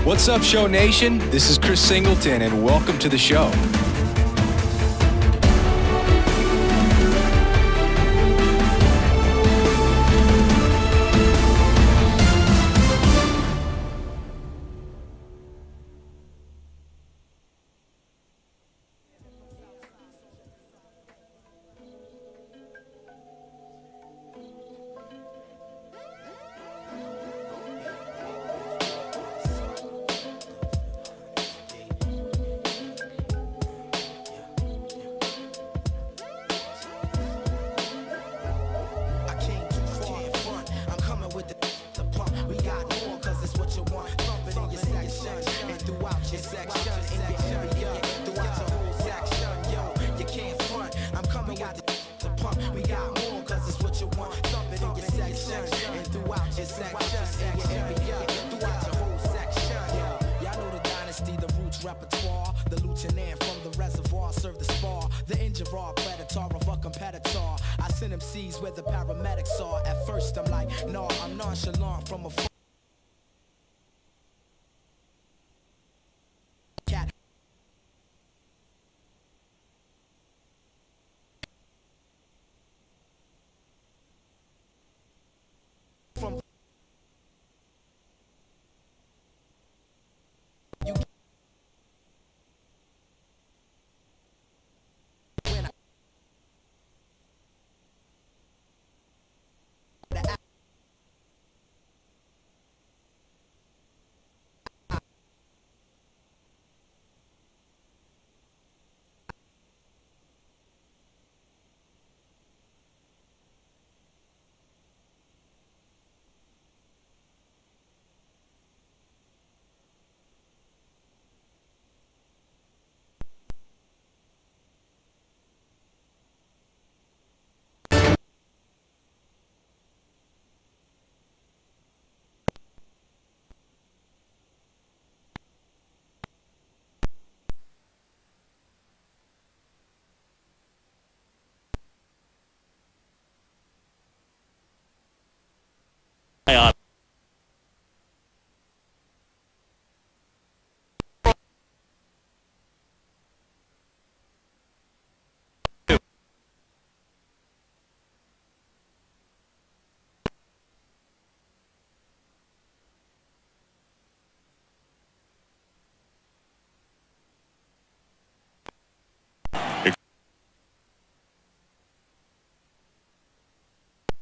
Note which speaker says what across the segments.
Speaker 1: What's up, Show Nation? This is Chris Singleton, and welcome to the show.
Speaker 2: Repertoire, the lieutenant from the reservoir serve the spar, the injured predator of a competitor. I send him C's where the paramedics are. At first I'm like, no, I'm nonchalant from a cat. From you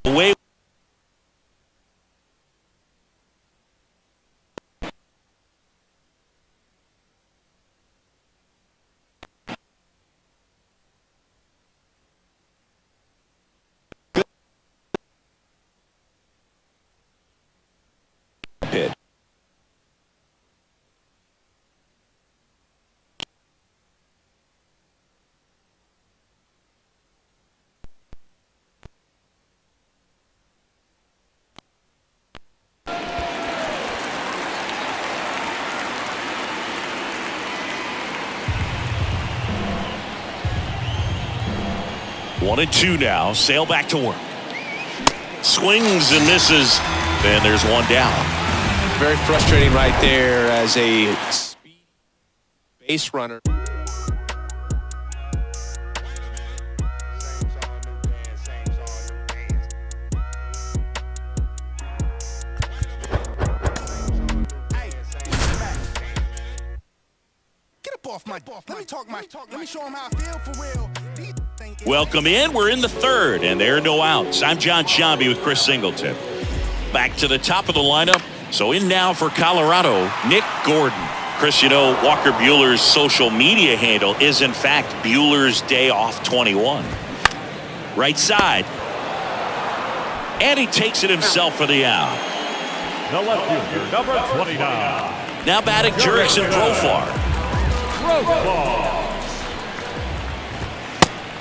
Speaker 3: away.
Speaker 1: Pit.
Speaker 3: One and two now. Sale back to work. Swings and misses. And there's one down.
Speaker 1: Very frustrating right there as a base runner.
Speaker 3: Welcome in. We're in the third, and there are no outs. I'm John Shambi with Chris Singleton. Back to the top of the lineup. So in now for Colorado, Nick Gordon. Chris, you know, Walker Buehler's social media handle is, in fact, Buehler's Day Off 21. Right side. And he takes it himself for the out.
Speaker 4: The left fielder, number 29.
Speaker 3: Now batting Jurickson Profar.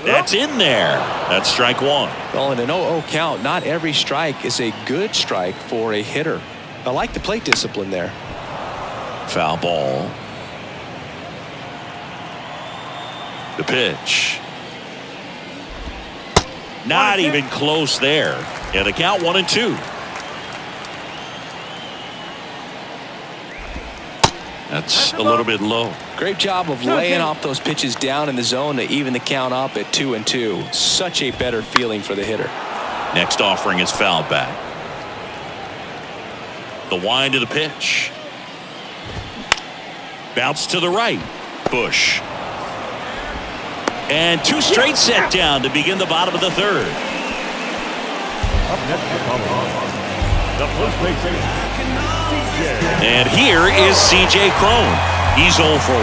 Speaker 3: That's in there. That's strike one.
Speaker 1: Well, in an 0-0 count, not every strike is a good strike for a hitter. I like the plate discipline there.
Speaker 3: Foul ball. The pitch. Not even close there. And the count 1-2. That's a little bit low.
Speaker 1: Great job of laying off those pitches down in the zone to even the count up at 2-2. Such a better feeling for the hitter.
Speaker 3: Next offering is fouled back. The wind of the pitch. Bounce to the right. Bush. And two straight set down to begin the bottom of the third.
Speaker 4: Up next to Colorado, the first baseman, CJ.
Speaker 3: And here is C.J. Cron. He's 0 for 1.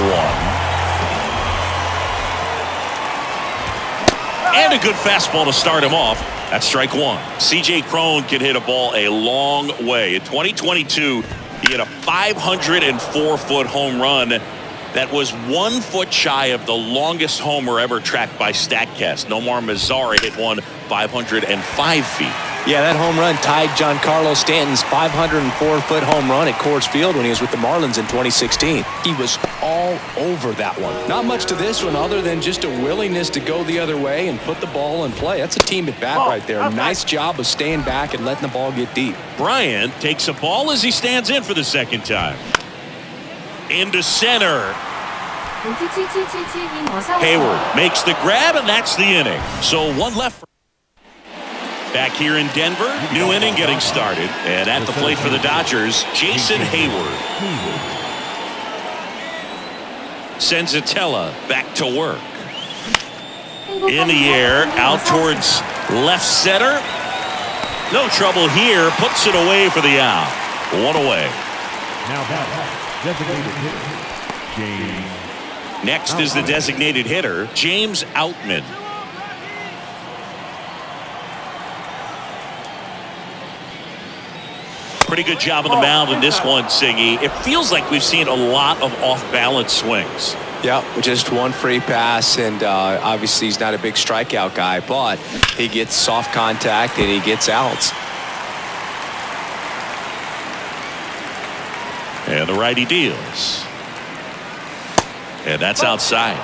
Speaker 3: And a good fastball to start him off. That's strike one. C.J. Cron can hit a ball a long way. In 2022, he hit a 504-foot home run. That was 1 foot shy of the longest homer ever tracked by StatCast. Nomar Mazara hit one 505 feet.
Speaker 1: Yeah, that home run tied Giancarlo Stanton's 504-foot home run at Coors Field when he was with the Marlins in 2016. He was all over that one. Not much to this one other than just a willingness to go the other way and put the ball in play. That's a team at bat right there. Nice job of staying back and letting the ball get deep.
Speaker 3: Bryant takes a ball as he stands in for the second time. Into center. Hayward makes the grab, and that's the inning. So one left. Back here in Denver, new inning getting started. And at the plate for the Dodgers, Jason Hayward. Senzatella back to work. In the air, out towards left center. No trouble here, puts it away for the out. One away.
Speaker 4: Now back, designated hitter, James.
Speaker 3: Next is the designated hitter, James Outman. Pretty good job on the mound in this one, Siggy. It feels like we've seen a lot of off-balance swings.
Speaker 1: Yeah, just one free pass, and obviously he's not a big strikeout guy, but he gets soft contact and he gets outs.
Speaker 3: And the righty deals. And that's outside.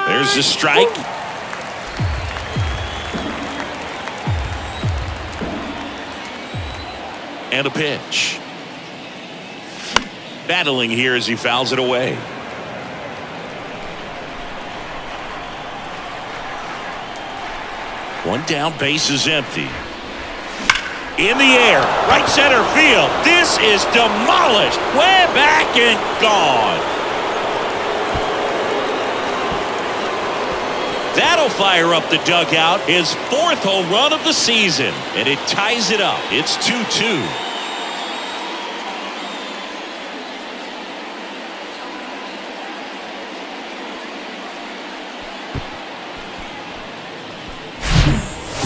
Speaker 3: There's the strike. And a pitch. Battling here as he fouls it away. One down, base is empty. In the air, right center field. This is demolished. Way back and gone. That'll fire up the dugout. His fourth home run of the season. And it ties it up. It's 2-2.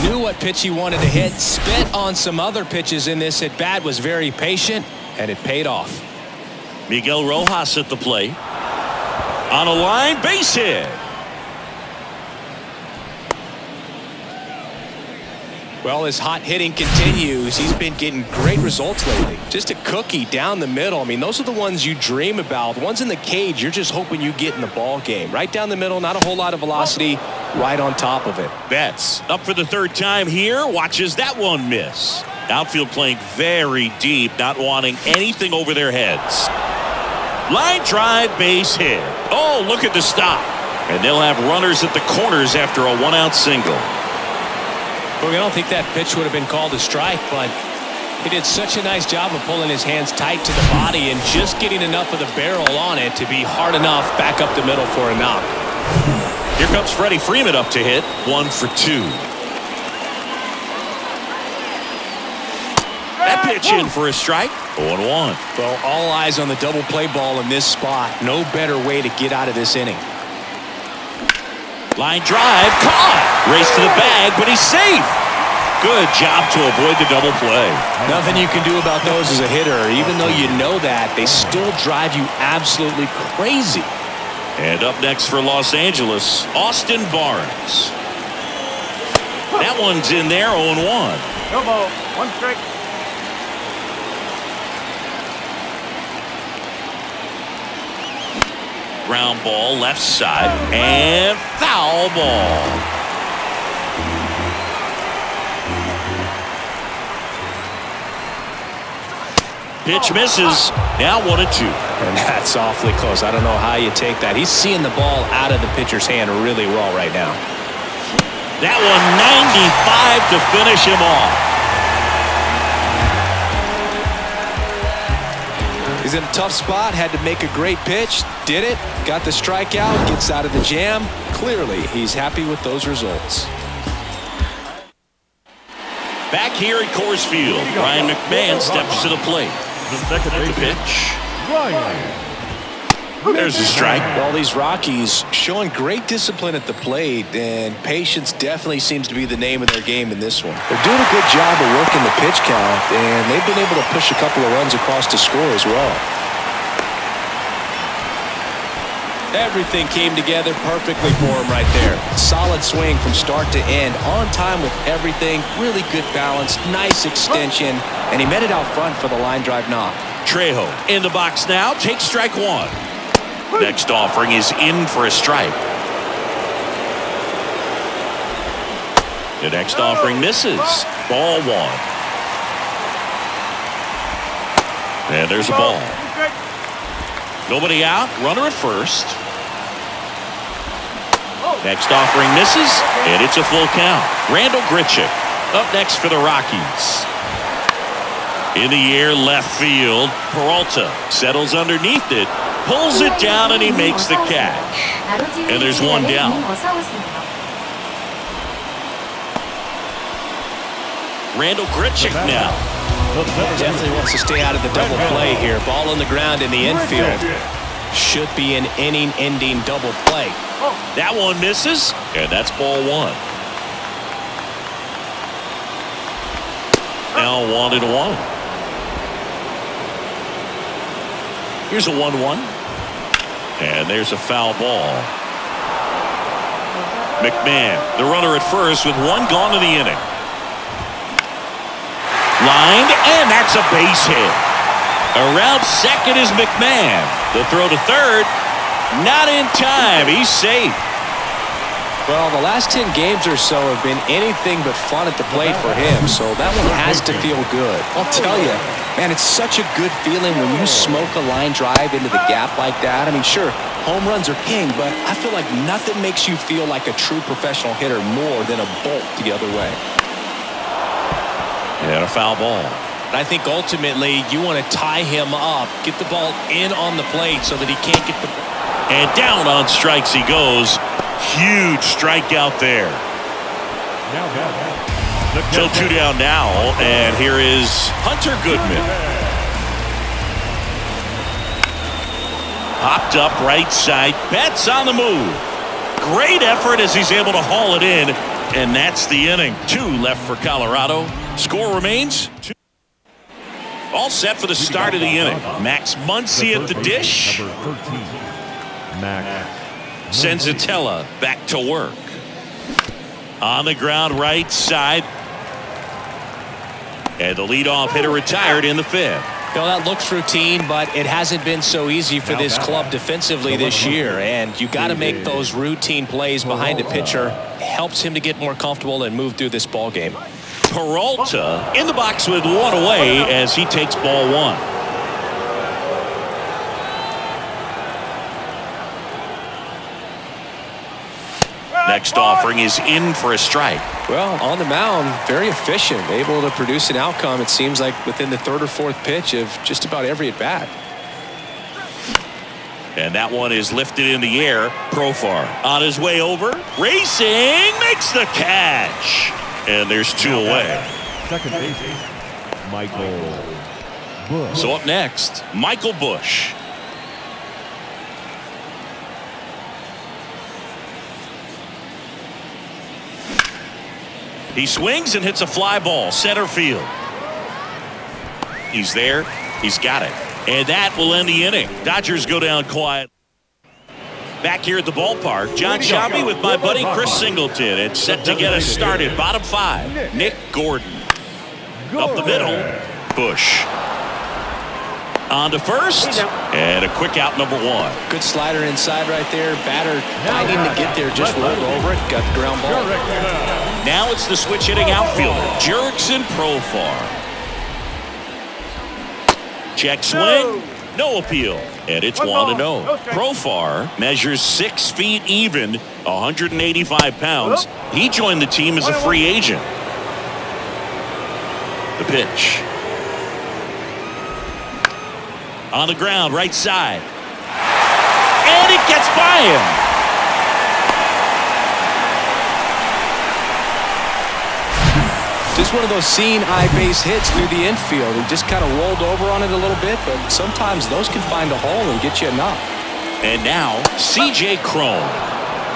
Speaker 1: Knew what pitch he wanted to hit, spit on some other pitches in this at bat, was very patient, and it paid off.
Speaker 3: Miguel Rojas at the plate. On a line, base hit.
Speaker 1: Well, his hot hitting continues. He's been getting great results lately. Just a cookie down the middle. I mean, those are the ones you dream about. The ones in the cage, you're just hoping you get in the ball game. Right down the middle, not a whole lot of velocity, right on top of it.
Speaker 3: Betts up for the third time here. Watches that one miss. Outfield playing very deep, not wanting anything over their heads. Line drive, base hit. Oh, look at the stop. And they'll have runners at the corners after a one-out single.
Speaker 1: Well, I don't think that pitch would have been called a strike, but He did such a nice job of pulling his hands tight to the body and just getting enough of the barrel on it to be hard enough back up the middle for a knock.
Speaker 3: Here comes Freddie Freeman up to hit. 1 for 2. That pitch in for a strike. 0-1.
Speaker 1: Well, all eyes on the double play ball in this spot. No better way to get out of this inning.
Speaker 3: Line drive, caught. Race to the bag, but he's safe. Good job to avoid the double play.
Speaker 1: Nothing you can do about those as a hitter. Even though you know that, they still drive you absolutely crazy.
Speaker 3: And up next for Los Angeles, Austin Barnes. That one's in there, 0-1.
Speaker 4: No ball. 1 strike.
Speaker 3: Ground ball, left side, and foul ball. Pitch misses. Now 1-2.
Speaker 1: And that's awfully close. I don't know how you take that. He's seeing the ball out of the pitcher's hand really well right now.
Speaker 3: That one 95 to finish him off.
Speaker 1: He's in a tough spot, had to make a great pitch, did it, got the strikeout, gets out of the jam. Clearly, he's happy with those results.
Speaker 3: Back here at Coors Field, Ryan McMahon steps to the plate.
Speaker 4: The second
Speaker 3: The
Speaker 4: baseman,
Speaker 3: pitch.
Speaker 4: Ryan.
Speaker 3: There's the strike.
Speaker 1: Well, these Rockies showing great discipline at the plate, and patience definitely seems to be the name of their game in this one. They're doing a good job of working the pitch count, and they've been able to push a couple of runs across to score as well. Everything came together perfectly for him right there. Solid swing from start to end, on time with everything, really good balance, nice extension, and he met it out front for the line drive knock.
Speaker 3: Trejo in the box now, takes strike 1. Next offering is in for a strike. The next offering misses. Ball 1. And there's a ball. Nobody out. Runner at first. Next offering misses, and it's a full count. Randall Grichuk up next for the Rockies. In the air, left field. Peralta settles underneath it, pulls it down, and he makes the catch. And there's one down. Randall Grichuk now.
Speaker 1: Definitely wants to stay out of the double play here. Ball on the ground in the infield. Should be an inning-ending double play.
Speaker 3: That one misses, and that's ball 1. Now 1-1. Here's a 1-1. And there's a foul ball. McMahon, the runner at first with 1 gone in the inning. Lined, and that's a base hit. Around second is McMahon. The throw to third, not in time. He's safe.
Speaker 1: Well, the last 10 games or so have been anything but fun at the plate for him, so that one has to feel good. I'll tell you, man, it's such a good feeling when you smoke a line drive into the gap like that. I mean, sure, home runs are king, but I feel like nothing makes you feel like a true professional hitter more than a bolt the other way.
Speaker 3: And a foul ball.
Speaker 1: I think ultimately you want to tie him up, get the ball in on the plate so that he can't get the...
Speaker 3: And down on strikes he goes. Huge strikeout there. So 2 down now, and here is Hunter Goodman. Popped up right side, Betts on the move. Great effort as he's able to haul it in, and that's the inning. 2 left for Colorado. Score remains 2. All set for the start of the inning. Max Muncy at the dish.
Speaker 4: Number 13, Max.
Speaker 3: Senzatella back to work. On the ground right side. And the leadoff hitter retired in the 5th.
Speaker 1: You know, that looks routine, but it hasn't been so easy for this club defensively this year. And you got to make those routine plays behind a pitcher. It helps him to get more comfortable and move through this ball game.
Speaker 3: Peralta in the box with 1 away as he takes ball 1. Next offering is in for a strike.
Speaker 1: Well, on the mound, very efficient, able to produce an outcome, it seems like, within the third or fourth pitch of just about every at-bat.
Speaker 3: And that one is lifted in the air. Profar on his way over. Racing, makes the catch. And there's 2 away.
Speaker 4: Second base, Michael Bush.
Speaker 3: So up next, Michael Bush. He swings and hits a fly ball, center field. He's there. He's got it. And that will end the inning. Dodgers go down quiet. Back here at the ballpark, John Sciambi with my buddy Chris Singleton. It's set to get us started. Bottom 5, Nick Gordon. Up the middle, Bush. On to first, and a quick out, number 1.
Speaker 1: Good slider inside right there. Batter fighting to get there, just rolled over it, got the ground ball.
Speaker 3: Now it's the switch hitting outfielder, Jurickson Profar. Check swing, no appeal, and it's 1-0. Profar measures 6 feet even, 185 pounds. He joined the team as a free agent. The pitch. On the ground, right side. And it gets by him.
Speaker 1: Just one of those seeing eye base hits through the infield. He just kind of rolled over on it a little bit, but sometimes those can find a hole and get you a knock.
Speaker 3: And now, C.J. Cron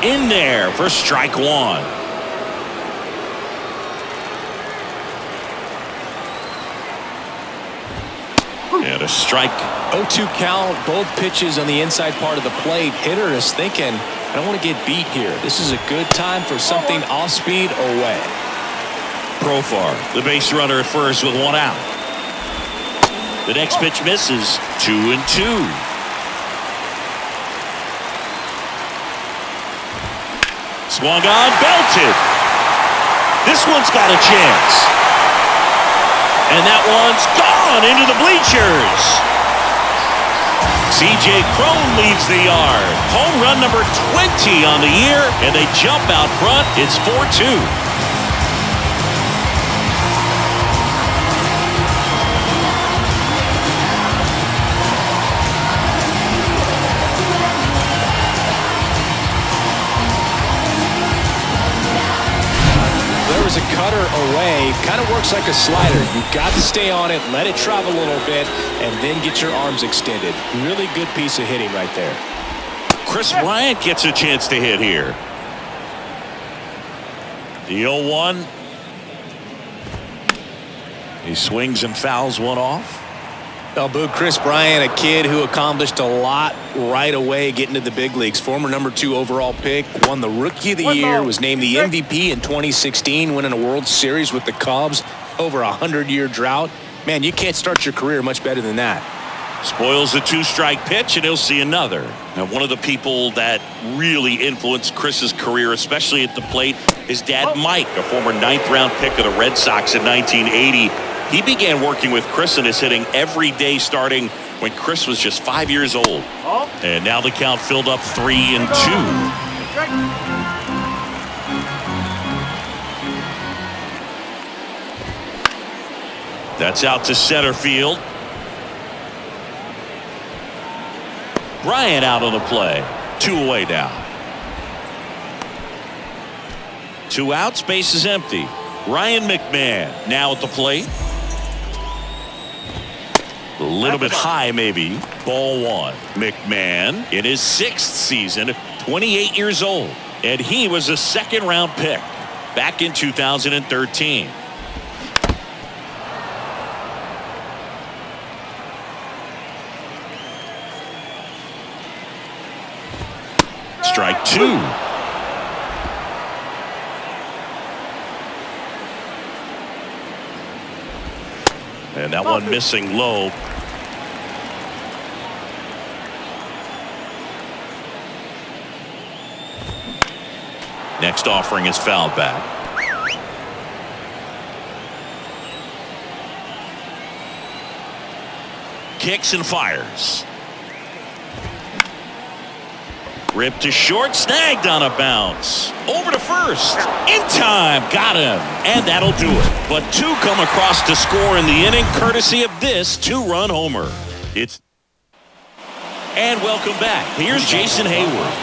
Speaker 3: in there for strike 1. And a strike.
Speaker 1: 0-2 count, both pitches on the inside part of the plate. Hitter is thinking, I don't want to get beat here. This is a good time for something off speed away.
Speaker 3: Profar, the base runner at first with 1 out. The next pitch misses. 2-2. Swung on, belted. This one's got a chance. And that one's gone into the bleachers. C.J. Cron leads the yard. Home run number 20 on the year, and they jump out front. It's 4-2.
Speaker 1: There's a cutter away, kind of works like a slider. You've got to stay on it, let it travel a little bit, and then get your arms extended. Really good piece of hitting right there.
Speaker 3: Chris Bryant gets a chance to hit here. The 0-1. He swings and fouls one off.
Speaker 1: Well, Boo, Chris Bryant, a kid who accomplished a lot right away getting to the big leagues. Former number 2 overall pick, won the Rookie of the Year, was named the MVP in 2016, winning a World Series with the Cubs over a 100-year drought. Man, you can't start your career much better than that.
Speaker 3: Spoils a 2-strike pitch, and he'll see another. Now, one of the people that really influenced Chris's career, especially at the plate, his dad, Mike, a former 9th-round pick of the Red Sox in 1980. He began working with Chris and is hitting every day starting when Chris was just 5 years old. And now the count filled up 3-2. That's out to center field. Bryant out on the play. 2 away now. 2 outs, base is empty. Ryan McMahon now at the plate. A little bit high, maybe. Ball 1. McMahon in his 6th season, 28 years old. And he was a 2nd-round pick back in 2013. Strike 2. And that one missing low. Next offering is fouled back. Kicks and fires. Ripped to short, snagged on a bounce. Over to first. In time, got him. And that'll do it. But two come across to score in the inning, courtesy of this two-run homer. And welcome back. Here's Jason Hayward.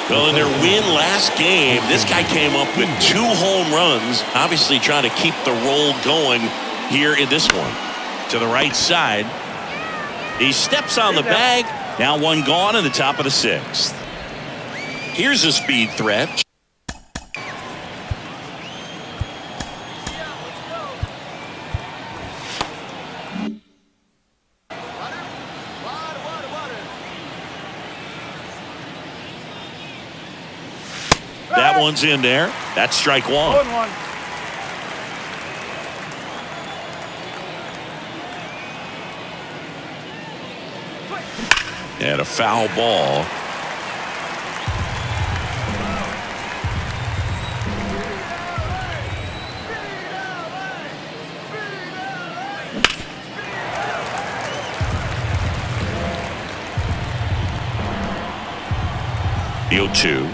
Speaker 3: Well, in their win last game, this guy came up with 2 home runs, obviously trying to keep the roll going here in this one. To the right side. He steps on the bag. Now one gone in the top of the 6th. Here's a speed threat. That one's in there. That's strike 1. And a foul ball. The 0-2.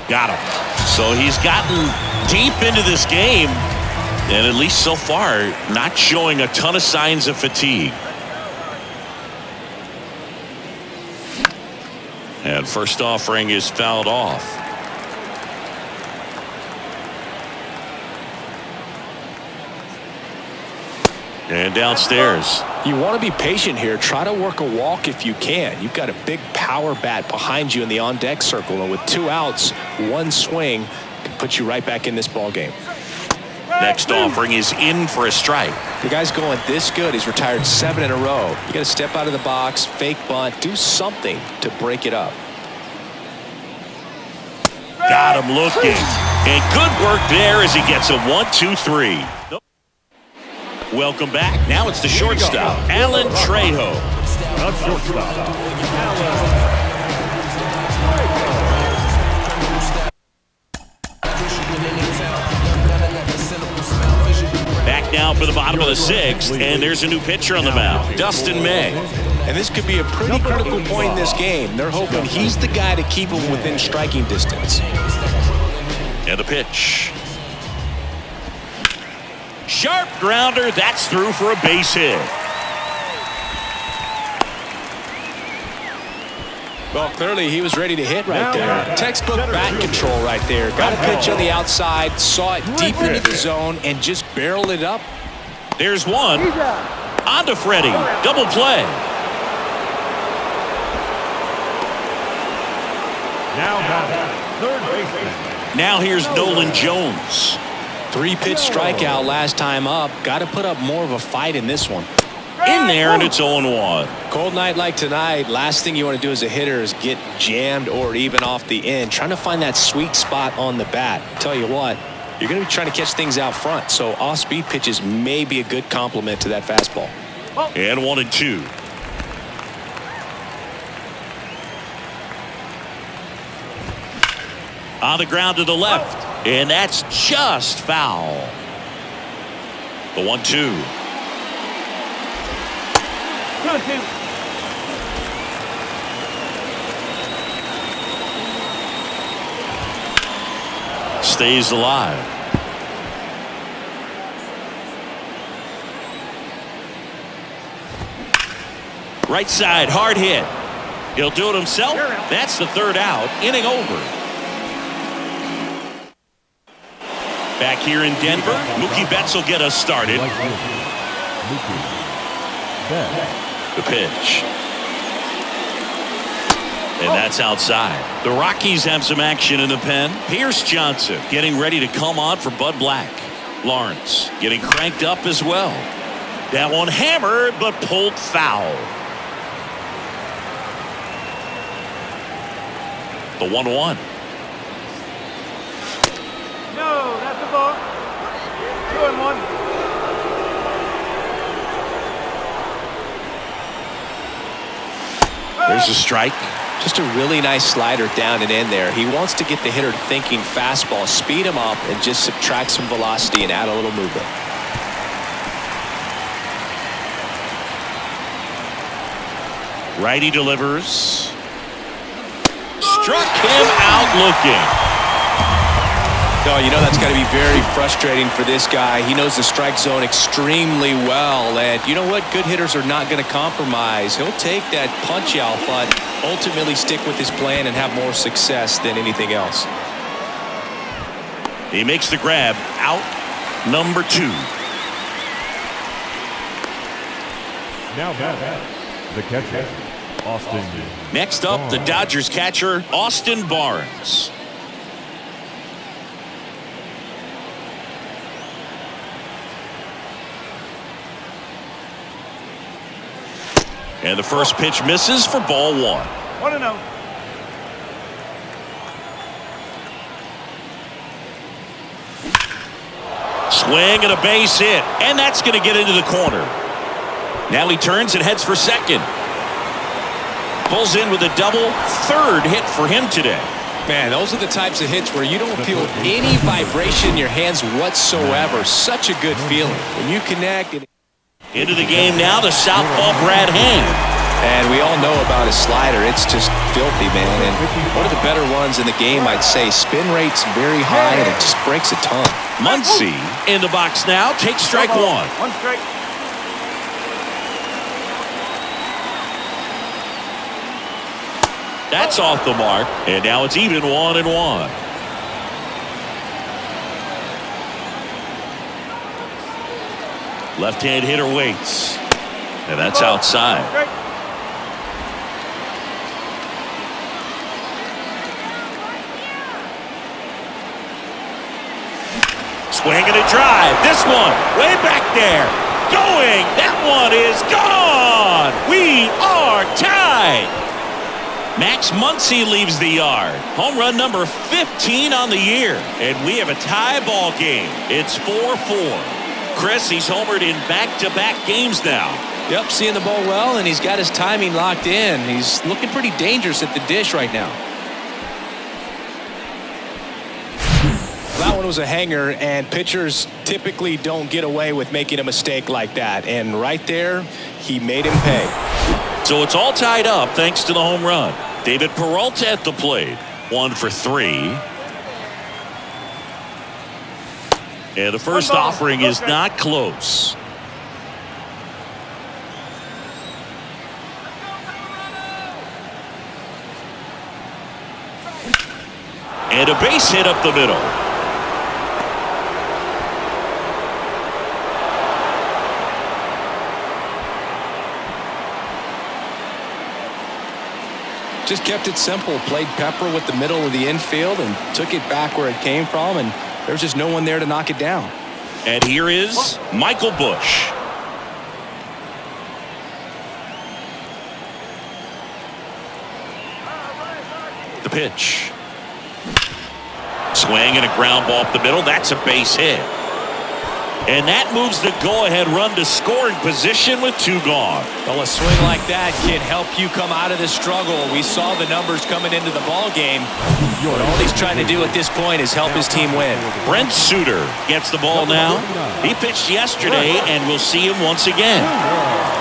Speaker 3: Got him. So he's gotten deep into this game, and at least so far, not showing a ton of signs of fatigue. And first offering is fouled off. And downstairs.
Speaker 1: You want to be patient here. Try to work a walk if you can. You've got a big power bat behind you in the on-deck circle, and with 2 outs, 1 swing can put you right back in this ball game.
Speaker 3: Next offering is in for a strike.
Speaker 1: The guy's going this good. He's retired 7 in a row. You got to step out of the box, fake bunt, do something to break it up.
Speaker 3: Got him looking. And good work there as he gets a 1-2-3. Welcome back. Now it's the shortstop, Alan Trejo.
Speaker 4: The shortstop,
Speaker 3: Back now for the bottom of the 6th, and there's a new pitcher on the mound, Dustin May.
Speaker 1: And this could be a pretty critical point in this game. They're hoping he's the guy to keep him within striking distance.
Speaker 3: And the pitch. Sharp grounder. That's through for a base hit.
Speaker 1: Well, clearly he was ready to hit right there. Textbook bat control right there. Got a pitch on the outside, saw it deep into the zone, and just barreled it up.
Speaker 3: There's one. On to Freddie. Double play.
Speaker 4: now batting, third baseman.
Speaker 3: Now here's Nolan Jones.
Speaker 1: 3-pitch strikeout last time up. Got to put up more of a fight in this one.
Speaker 3: In there, and it's 0-1.
Speaker 1: Cold night like tonight, last thing you want to do as a hitter is get jammed or even off the end. Trying to find that sweet spot on the bat. Tell you what, you're going to be trying to catch things out front, so off-speed pitches may be a good complement to that fastball.
Speaker 3: And 1-2. On the ground to the left, and that's just foul. The 1-2. Stays alive. Right side, hard hit. He'll do it himself. That's the third out. Inning over. Back here in Denver, Mookie Betts will get us started. The pitch. And that's outside. The Rockies have some action in the pen. Pierce Johnson getting ready to come on for Bud Black. Lawrence getting cranked up as well. That one hammered but pulled foul. The 1-1.
Speaker 5: No, that's the ball. 2-1.
Speaker 3: There's a strike.
Speaker 1: Just a really nice slider down and in there. He wants to get the hitter thinking fastball, speed him up, and just subtract some velocity and add a little movement.
Speaker 3: Righty delivers. struck him out looking.
Speaker 1: Oh, you know that's got to be very frustrating for this guy. He knows the strike zone extremely well. And you know what? Good hitters are not going to compromise. He'll take that punch out, but ultimately stick with his plan and have more success than anything else.
Speaker 3: He makes the grab. Out number 2.
Speaker 4: Now batting, the catcher, Austin.
Speaker 3: Next up, the Dodgers catcher, Austin Barnes. And the first pitch misses for ball 1.
Speaker 5: 1-0.
Speaker 3: Swing and a base hit. And that's going to get into the corner. Now he turns and heads for second. Pulls in with a double. Third hit for him today.
Speaker 1: Man, those are the types of hits where you don't feel any vibration in your hands whatsoever. Such a good feeling. When you connect.
Speaker 3: Into the game now, the southpaw Brad Hand.
Speaker 1: And we all know about his slider. It's just filthy, man. And one of the better ones in the game, I'd say. Spin rate's very high, and it just breaks a ton.
Speaker 3: Muncy in the box now. Takes strike 1.
Speaker 5: 1 strike.
Speaker 3: That's off the mark. And now it's even 1-1. Left-hand hitter waits. And that's outside. Swing and a drive. This one way back there. Going. That one is gone. We are tied. Max Muncy leaves the yard. Home run number 15 on the year. And we have a tie ball game. It's 4-4. Chris, he's homered in back-to-back games now.
Speaker 1: Yep, seeing the ball well, and he's got his timing locked in. He's looking pretty dangerous at the dish right now. That one was a hanger, and pitchers typically don't get away with making a mistake like that. And right there, he made him pay.
Speaker 3: So it's all tied up thanks to the home run. David Peralta at the plate. 1 for 3. And the first offering is not close. And a base hit up the middle.
Speaker 1: Just kept it simple. Played pepper with the middle of the infield and took it back where it came from. And there's just no one there to knock it down.
Speaker 3: And here is Michael Busch. The pitch. Swing and a ground ball up the middle. That's a base hit. And that moves the go-ahead run to scoring position with 2 gone.
Speaker 1: Well, a swing like that can help you come out of the struggle. We saw the numbers coming into the ball game. But all he's trying to do at this point is help his team win.
Speaker 3: Brent Suter gets the ball now. He pitched yesterday, and we'll see him once again.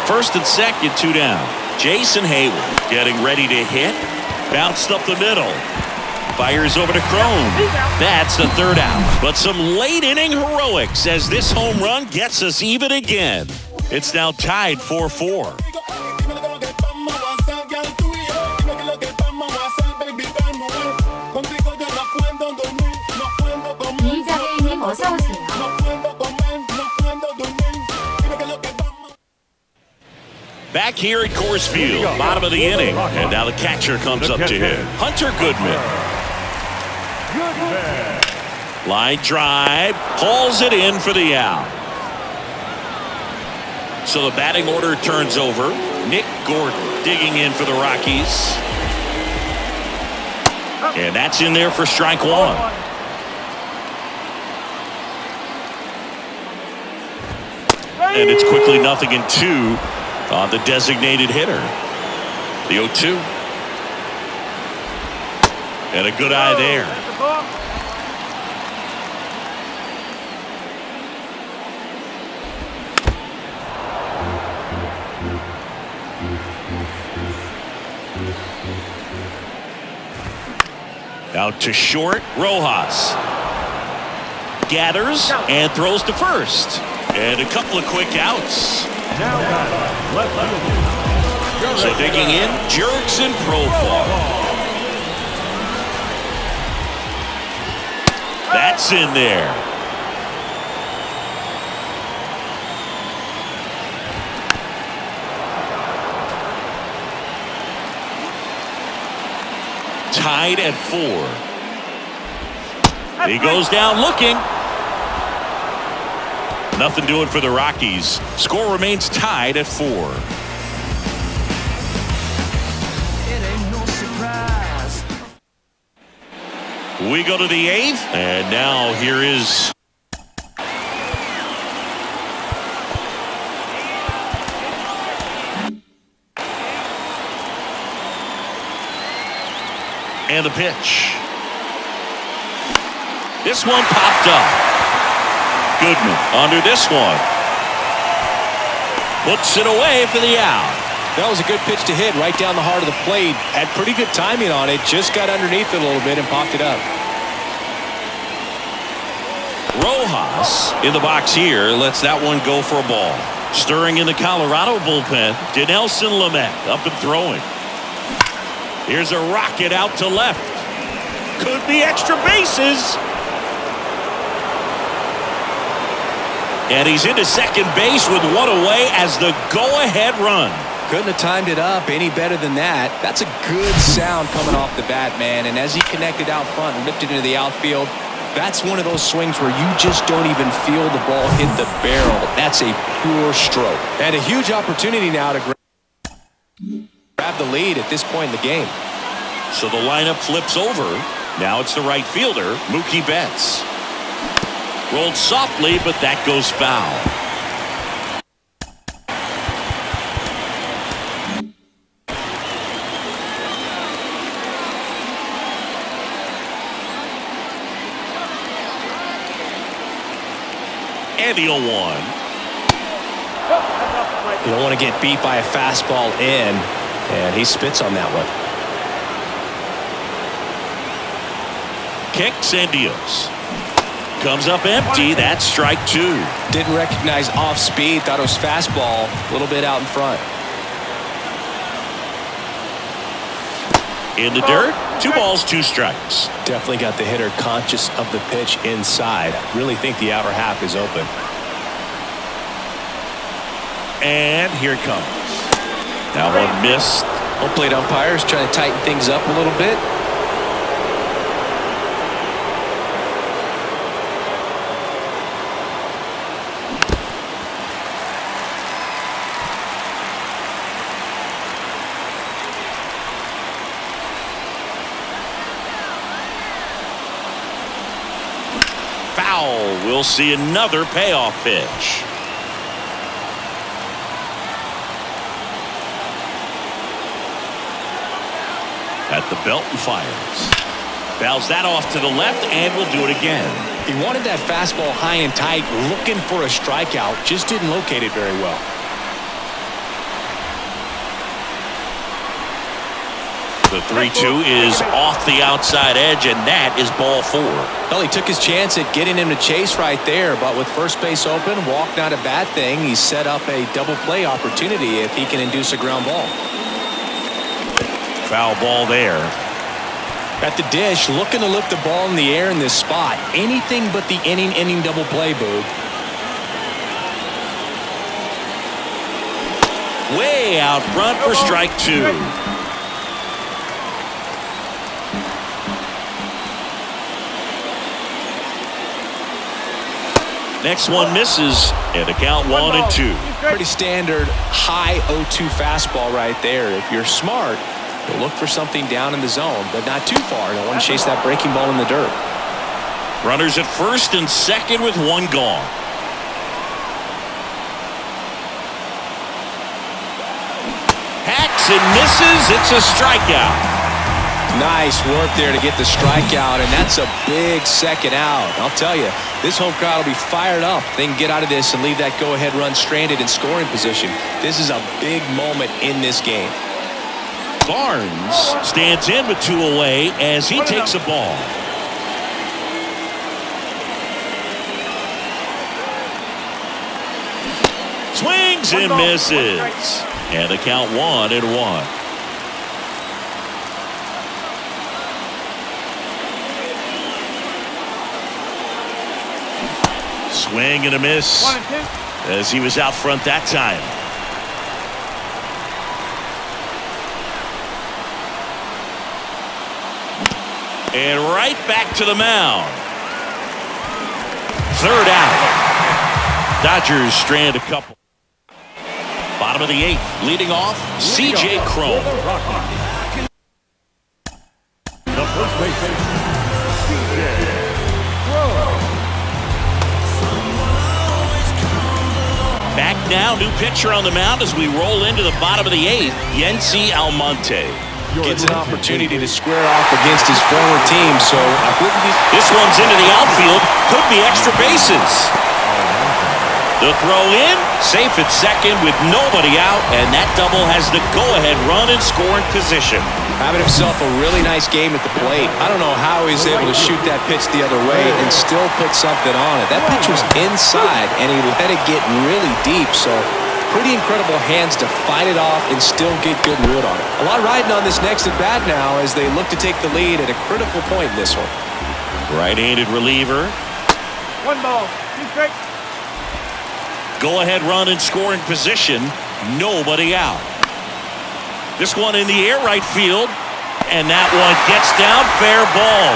Speaker 3: First and second, 2 down. Jason Hayward getting ready to hit. Bounced up the middle. Fires over to Crone. That's the 3rd out. But some late inning heroics as this home run gets us even again. It's now tied 4-4.
Speaker 6: 이자혜님 어서 오세요.
Speaker 3: Back here at Coors Field, bottom of the inning. And now the catcher comes up to him. Hunter Goodman. Line drive, hauls it in for the out. So the batting order turns over. Nick Gordon digging in for the Rockies. And that's in there for strike 1. And it's quickly 0-2 on the designated hitter. The 0-2. And a good eye there. Out to short, Rojas. Gathers and throws to first. And a couple of quick outs.
Speaker 4: Now batting, left fielder.
Speaker 3: So digging in, Jurickson Profar. That's in there. Tied at 4. He goes down looking. Nothing doing for the Rockies. Score remains tied at 4.
Speaker 2: It ain't no surprise.
Speaker 3: We go to the 8th, and now here is and the pitch. This one popped up. Goodman under this one. Puts it away for the out.
Speaker 1: That was a good pitch to hit right down the heart of the plate. Had pretty good timing on it. Just got underneath it a little bit and popped it up.
Speaker 3: Rojas in the box here lets that one go for a ball. Stirring in the Colorado bullpen, Dinelson Lamet up and throwing. Here's a rocket out to left. Could be extra bases. And he's into second base with one away as the go-ahead run.
Speaker 1: Couldn't have timed it up any better than that. That's a good sound coming off the bat, man. And as he connected out front and ripped it into the outfield, that's one of those swings where you just don't even feel the ball hit the barrel. That's a pure stroke. And a huge opportunity now to grab the lead at this point in the game.
Speaker 3: So the lineup flips over. Now it's the right fielder, Mookie Betts. Rolled softly, but that goes foul. And the 0-1.
Speaker 1: You don't want to get beat by a fastball in, and he spits on that one.
Speaker 3: Kicks and deals. Comes up empty. That's strike 2.
Speaker 1: Didn't recognize off speed. Thought it was fastball. A little bit out in front.
Speaker 3: In the dirt. 2 balls, 2 strikes.
Speaker 1: Definitely got the hitter conscious of the pitch inside. Really think the outer half is open.
Speaker 3: And here it comes. That one missed.
Speaker 1: Home plate umpires trying to tighten things up a little bit.
Speaker 3: We'll see another payoff pitch. At the belt and fires. Fouls that off to the left and will do it again.
Speaker 1: He wanted that fastball high and tight, looking for a strikeout. Just didn't locate it very well.
Speaker 3: The 3-2 is off the outside edge, and that is ball 4.
Speaker 1: Well, he took his chance at getting him to chase right there, but with first base open, walk not a bad thing. He set up a double play opportunity if he can induce a ground ball.
Speaker 3: Foul ball there.
Speaker 1: At the dish, looking to lift the ball in the air in this spot. Anything but the inning double play, Boog.
Speaker 3: Way out front for strike 2. Next one misses, and the count 1-2.
Speaker 1: Pretty standard high 0-2 fastball right there. If you're smart, you'll look for something down in the zone, but not too far. Don't want to chase that breaking ball in the dirt.
Speaker 3: Runners at first and second with 1 gone. Hacks and misses. It's a strikeout.
Speaker 1: Nice work there to get the strikeout, and that's a big second out. I'll tell you, this home crowd will be fired up. They can get out of this and leave that go-ahead run stranded in scoring position. This is a big moment in this game.
Speaker 3: Barnes stands in with 2 away as he takes a ball. Swings and misses. And the count 1-1. Swing and a miss as he was out front that time. And right back to the mound. 3rd out. Dodgers strand a couple. Bottom of the 8th, leading off, C.J. Cron.
Speaker 4: The first baseman, C.J. Cron.
Speaker 3: Back now, new pitcher on the mound as we roll into the bottom of the 8th, Yency Almonte.
Speaker 1: Gets an opportunity to square off against his former team, so I wouldn't be...
Speaker 3: This one's into the outfield, could be extra bases. The throw in, safe at second with nobody out, and that double has the go-ahead run and scoring position.
Speaker 1: Having himself a really nice game at the plate. I don't know how he's able to shoot that pitch the other way and still put something on it. That pitch was inside, and he let it get really deep, so pretty incredible hands to fight it off and still get good wood on it. A lot riding on this next at-bat now as they look to take the lead at a critical point in this one.
Speaker 3: Right-handed reliever.
Speaker 5: 1 ball, 2 strikes.
Speaker 3: Go-ahead run in scoring position. Nobody out. This one in the air right field. And that one gets down. Fair ball.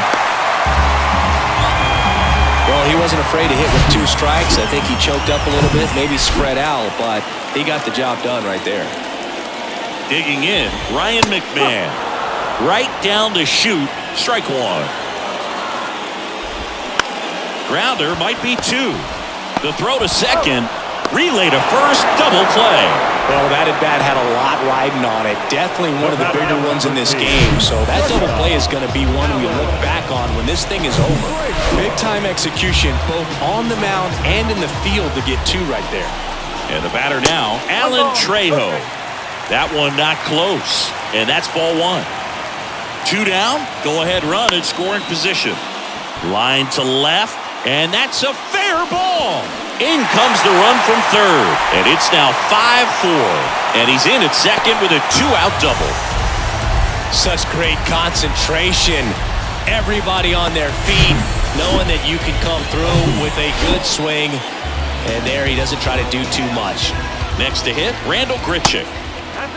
Speaker 1: Well, he wasn't afraid to hit with 2 strikes. I think he choked up a little bit, maybe spread out, but he got the job done right there.
Speaker 3: Digging in, Ryan McMahon. Right down to shoot. Strike 1. Grounder might be 2. The throw to second. Relay to first, double play.
Speaker 1: Well, that at-bat had a lot riding on it. Definitely one of the bigger ones in this game. So that double play is going to be one we look back on when this thing is over. Big-time execution, both on the mound and in the field to get 2 right there.
Speaker 3: And the batter now, Alan Trejo. That one not close. And that's ball 1. 2 down, go-ahead run in scoring position. Line to left, and that's a fair ball. In comes the run from third, and it's now 5-4. And he's in at second with a 2-out double.
Speaker 1: Such great concentration. Everybody on their feet, knowing that you can come through with a good swing. And there he doesn't try to do too much.
Speaker 3: Next to hit, Randall Grichuk.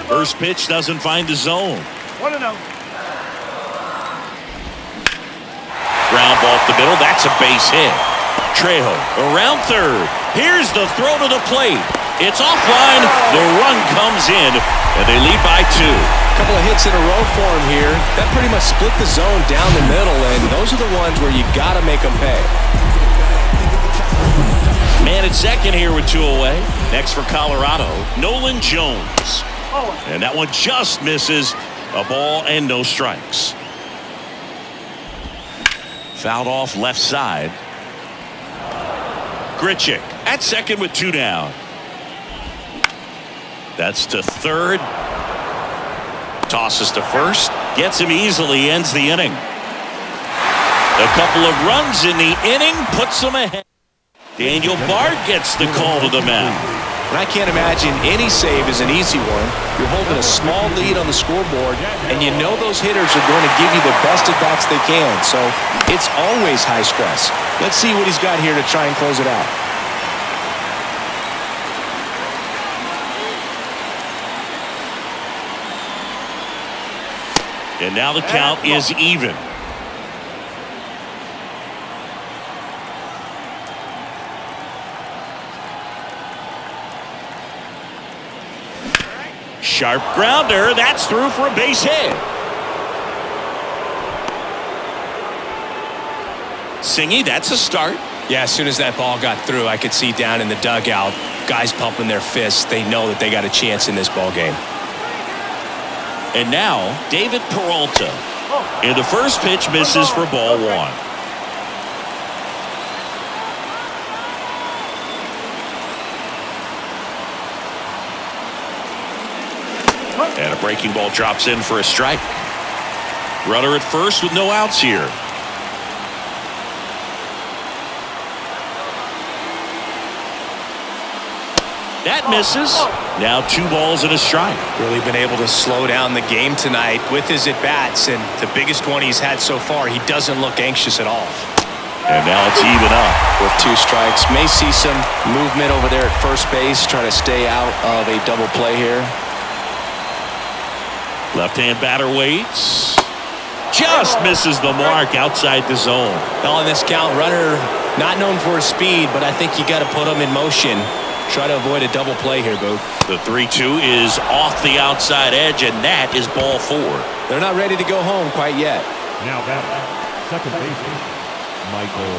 Speaker 3: First pitch doesn't find the zone.
Speaker 5: 1-0.
Speaker 3: Ground ball up the middle, that's a base hit. Trejo around third. Here's the throw to the plate. It's offline. The run comes in, and they lead by 2.
Speaker 1: A couple of hits in a row for him here. That pretty much split the zone down the middle, and those are the ones where you got to make them pay.
Speaker 3: Man at second here with 2 away. Next for Colorado, Nolan Jones. And that one just misses. A ball and no strikes. Fouled off left side. Grichuk at second with 2 down. That's to third. Tosses to first. Gets him easily. Ends the inning. A couple of runs in the inning. Puts them ahead. Daniel Bard gets the call to the mound.
Speaker 1: And I can't imagine any save is an easy one. You're holding a small lead on the scoreboard, and you know those hitters are going to give you the best at-bats they can. So it's always high stress. Let's see what he's got here to try and close it out.
Speaker 3: And now the count is even. Sharp grounder. That's through for a base hit. Singy, that's a start.
Speaker 1: Yeah, as soon as that ball got through, I could see down in the dugout, guys pumping their fists. They know that they got a chance in this ball game.
Speaker 3: And now, David Peralta. And the first pitch misses for ball 1. And a breaking ball drops in for a strike. Runner at first with no outs here. That misses. Now 2 balls and a strike.
Speaker 1: Really been able to slow down the game tonight with his at-bats, and the biggest one he's had so far, he doesn't look anxious at all.
Speaker 3: And now it's even up.
Speaker 1: With 2 strikes, may see some movement over there at first base, trying to stay out of a double play here.
Speaker 3: Left-hand batter waits. Just misses the mark outside the zone.
Speaker 1: Well, in this count, runner not known for his speed, but I think you got to put him in motion. Try to avoid a double play here, Boo.
Speaker 3: The 3-2 is off the outside edge, and that is ball 4.
Speaker 1: They're not ready to go home quite yet.
Speaker 4: Now batting, second baseman, Michael.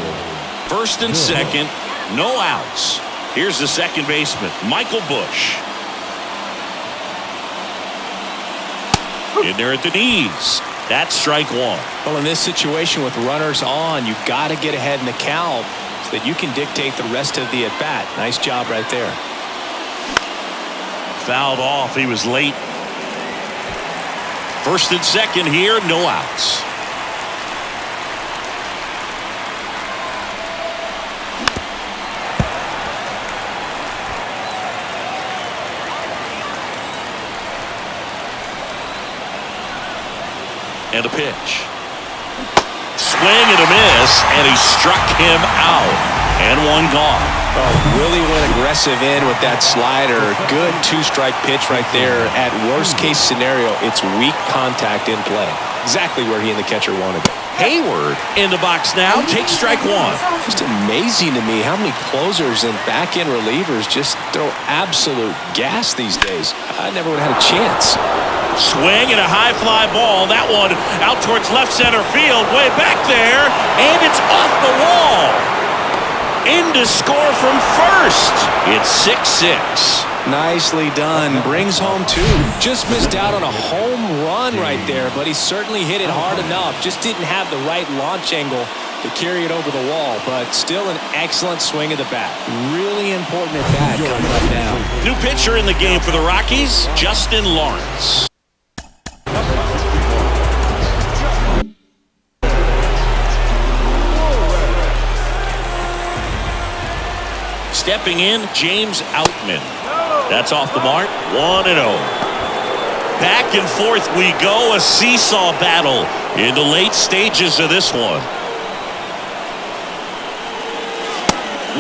Speaker 3: First and second, no outs. Here's the second baseman, Michael Bush. In there at the knees. That's strike 1.
Speaker 1: Well, in this situation with runners on, you've got to get ahead in the count so that you can dictate the rest of the at-bat. Nice job right there.
Speaker 3: Fouled off. He was late. First and second here, no outs. And a pitch. Swing and a miss, and he struck him out. And 1 gone.
Speaker 1: Oh, really went aggressive in with that slider. Good 2-strike pitch right there. At worst case scenario, it's weak contact in play. Exactly where he and the catcher wanted it.
Speaker 3: Hayward in the box now. Takes strike 1.
Speaker 1: Just amazing to me how many closers and back-end relievers just throw absolute gas these days. I never would have had a chance.
Speaker 3: Swing and a high fly ball. That one out towards left center field. Way back there. And it's off the wall. In to score from first. It's 6-6.
Speaker 1: Nicely done. Brings home 2. Just missed out on a home run right there, but he certainly hit it hard enough. Just didn't have the right launch angle to carry it over the wall, but still an excellent swing of the bat. Really important at bat coming up now.
Speaker 3: New pitcher in the game for the Rockies, Justin Lawrence. Stepping in, James Outman. That's off the mark, 1-0. Back and forth we go, a seesaw battle in the late stages of this one.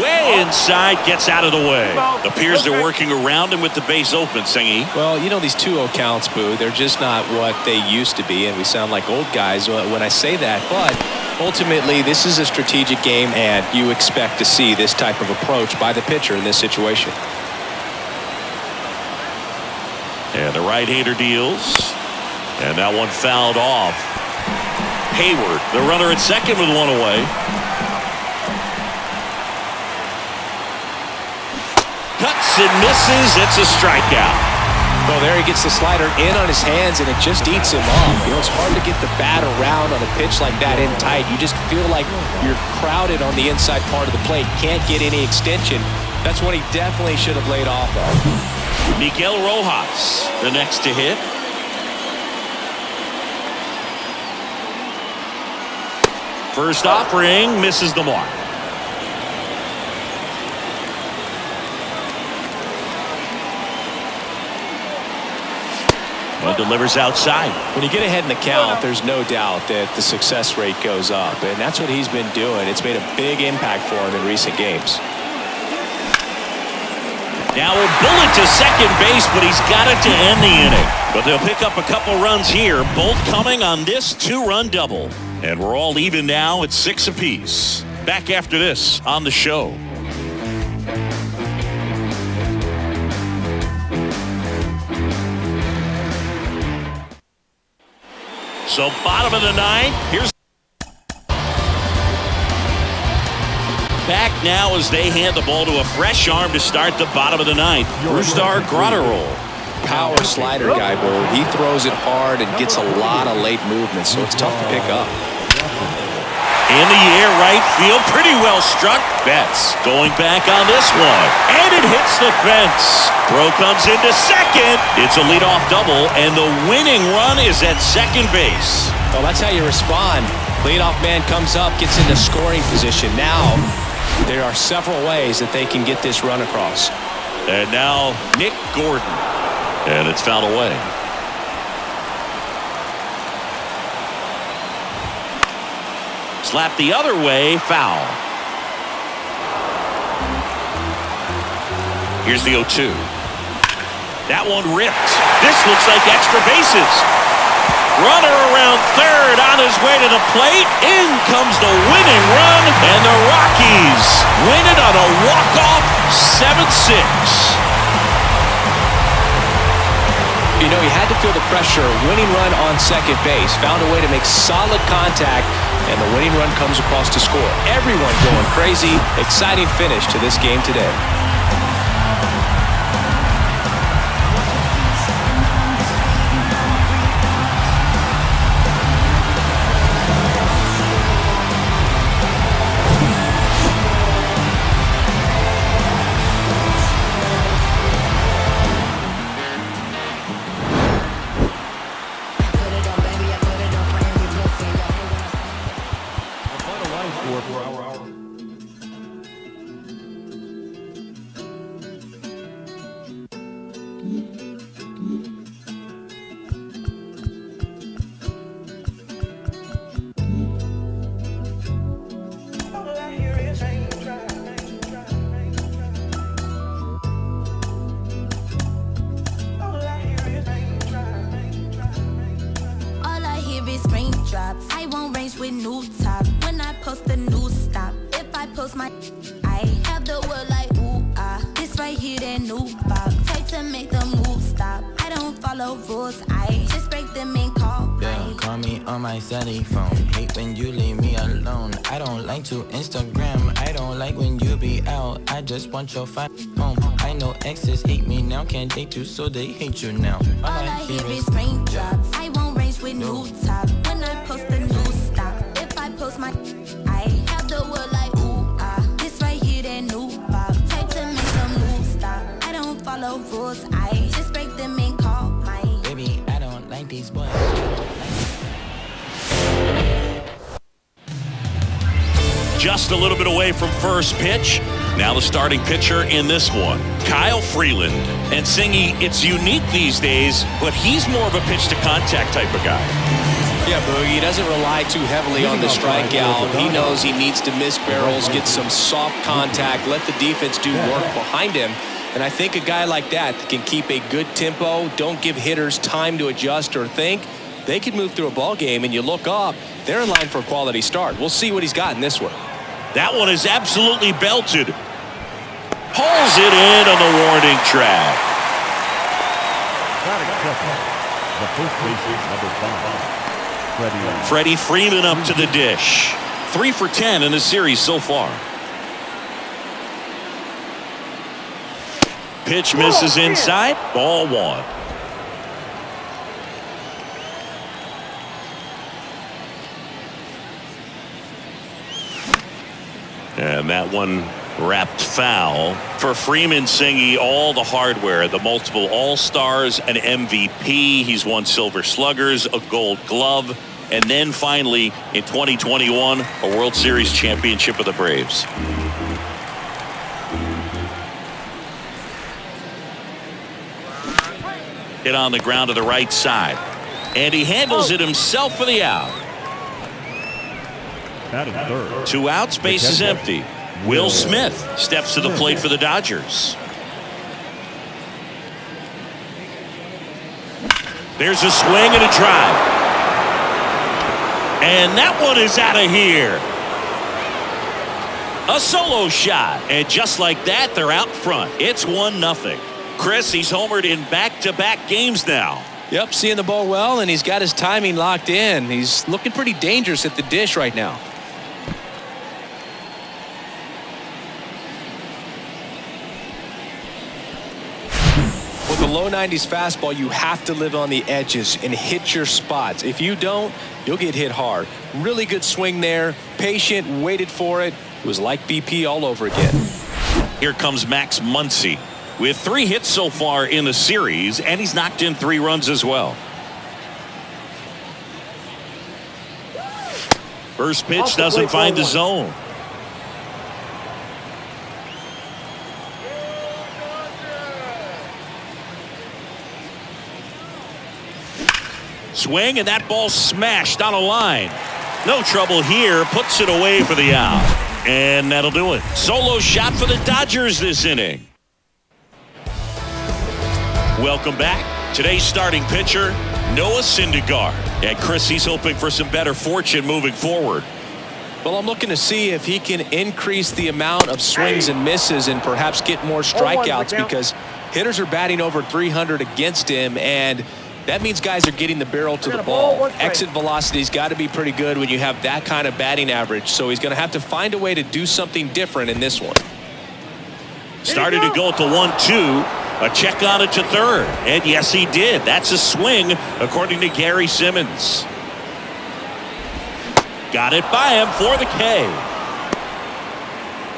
Speaker 3: Way inside, gets out of the way. Appears they're working around him with the base open, Singy.
Speaker 1: Well, you know, these 2-0 counts, Boo, they're just not what they used to be, and we sound like old guys when I say that, but ultimately, this is a strategic game, and you expect to see this type of approach by the pitcher in this situation.
Speaker 3: And the right-hander deals. And that one fouled off. Hayward, the runner at second with 1 away. Cuts and misses. It's a strikeout.
Speaker 1: Well, there he gets the slider in on his hands, and it just eats him up. You know, it's hard to get the bat around on a pitch like that in tight. You just feel like you're crowded on the inside part of the plate. Can't get any extension. That's what he definitely should have laid off of.
Speaker 3: Miguel Rojas, the next to hit. First offering, misses the mark. And delivers outside.
Speaker 1: When you get ahead in the count, there's no doubt that the success rate goes up, and that's what he's been doing. It's made a big impact for him in recent games.
Speaker 3: Now a bullet to second base, but he's got it to end the inning. But they'll pick up a couple runs here, both coming on this 2-run double. And we're all even now at 6 apiece. Back after this on the show. So bottom of the 9th, here's back now as they hand the ball to a fresh arm to start the bottom of the 9th. Brusdar Graterol.
Speaker 1: Power slider guy, Bull. He throws it hard and gets a lot of late movement, so it's tough to pick up.
Speaker 3: In the air, right field, pretty well struck. Betts going back on this one, and it hits the fence. Throw comes into second. It's a leadoff double, and the winning run is at second base.
Speaker 1: Well, that's how you respond. Leadoff man comes up, gets into scoring position. Now, there are several ways that they can get this run across.
Speaker 3: And now, Nick Gordon. And it's fouled away. Slap the other way, foul. Here's the 0-2. That one ripped. This looks like extra bases. Runner around third on his way to the plate. In comes the winning run, and the Rockies win it on a walk-off 7-6.
Speaker 1: You know, he had to feel the pressure. Winning run on second base. Found a way to make solid contact, and the winning run comes across to score. Everyone going crazy. Exciting finish to this game today.
Speaker 7: I won't range with new top. When I post a new stop, if I post my, I have the word like ooh ah. This right here, that new pop. Take to make the move stop. I don't follow rules. I just break them and call.
Speaker 8: Yeah, call me on my celly phone. Hate when you leave me alone. I don't like to Instagram. I don't like when you be out. I just want your home. I know exes hate me now. Can't date you, so they hate you now.
Speaker 7: All I hear is raindrops. I won't range with new top. When I post a new stop, if I post my, I have the word like ooh ah. This right here, that new pop. Type to make a move stop. I don't follow rules. I just break them and call my.
Speaker 8: Baby, I don't like these boys.
Speaker 3: Just a little bit away from first pitch. Now the starting pitcher in this one, Kyle Freeland. And Singy, it's unique these days, but he's more of a pitch-to-contact type of guy.
Speaker 1: Yeah, Boogie, he doesn't rely too heavily on the strikeout. He knows he needs to miss barrels, get some soft contact, let the defense do work behind him. And I think a guy like that can keep a good tempo, don't give hitters time to adjust or think. They can move through a ball game, and you look up, they're in line for a quality start. We'll see what he's got in this one.
Speaker 3: That one is absolutely belted. Pulls it in on the warning track.
Speaker 4: The first baseman, number 5,
Speaker 3: Freddie Freeman up to the dish. 3 for 10 in the series so far. Pitch misses inside. Ball 1. And that one wrapped foul. For Freeman, Singy, all the hardware, the multiple All-Stars, an MVP. He's won Silver Sluggers, a Gold Glove, and then finally in 2021 a World Series championship with the Braves. Hit on the ground to the right side, and he handles it himself for the out.
Speaker 4: Batting third.
Speaker 3: 2 outs, base is empty. Will Smith steps to the plate for the Dodgers. There's a swing and a drive. And that one is out of here. A solo shot. And just like that, they're out front. It's 1-0. Chris, he's homered in back-to-back games now.
Speaker 1: Yep, seeing the ball well, and he's got his timing locked in. He's looking pretty dangerous at the dish right now. a low 90s fastball, you have to live on the edges and hit your spots. If you don't, you'll get hit hard. Really good swing there. Patient, waited for it. It was like BP all over again.
Speaker 3: Here comes Max Muncy with 3 hits so far in the series, and he's knocked in 3 runs as well. First pitch doesn't find the zone. Swing, and that ball smashed on a line. No trouble here. Puts it away for the out. And that'll do it. Solo shot for the Dodgers this inning. Welcome back. Today's starting pitcher, Noah Syndergaard. And Chris, he's hoping for some better fortune moving forward.
Speaker 1: Well, I'm looking to see if he can increase the amount of swings and misses and perhaps get more strikeouts, because hitters are batting over 300 against him, and that means guys are getting the barrel to the ball. Exit velocity's got to be pretty good when you have that kind of batting average, so he's going to have to find a way to do something different in this one.
Speaker 3: Started to go at the 1-2. A check on it to third. And yes, he did. That's a swing, according to Gary Simmons. Got it by him for the K.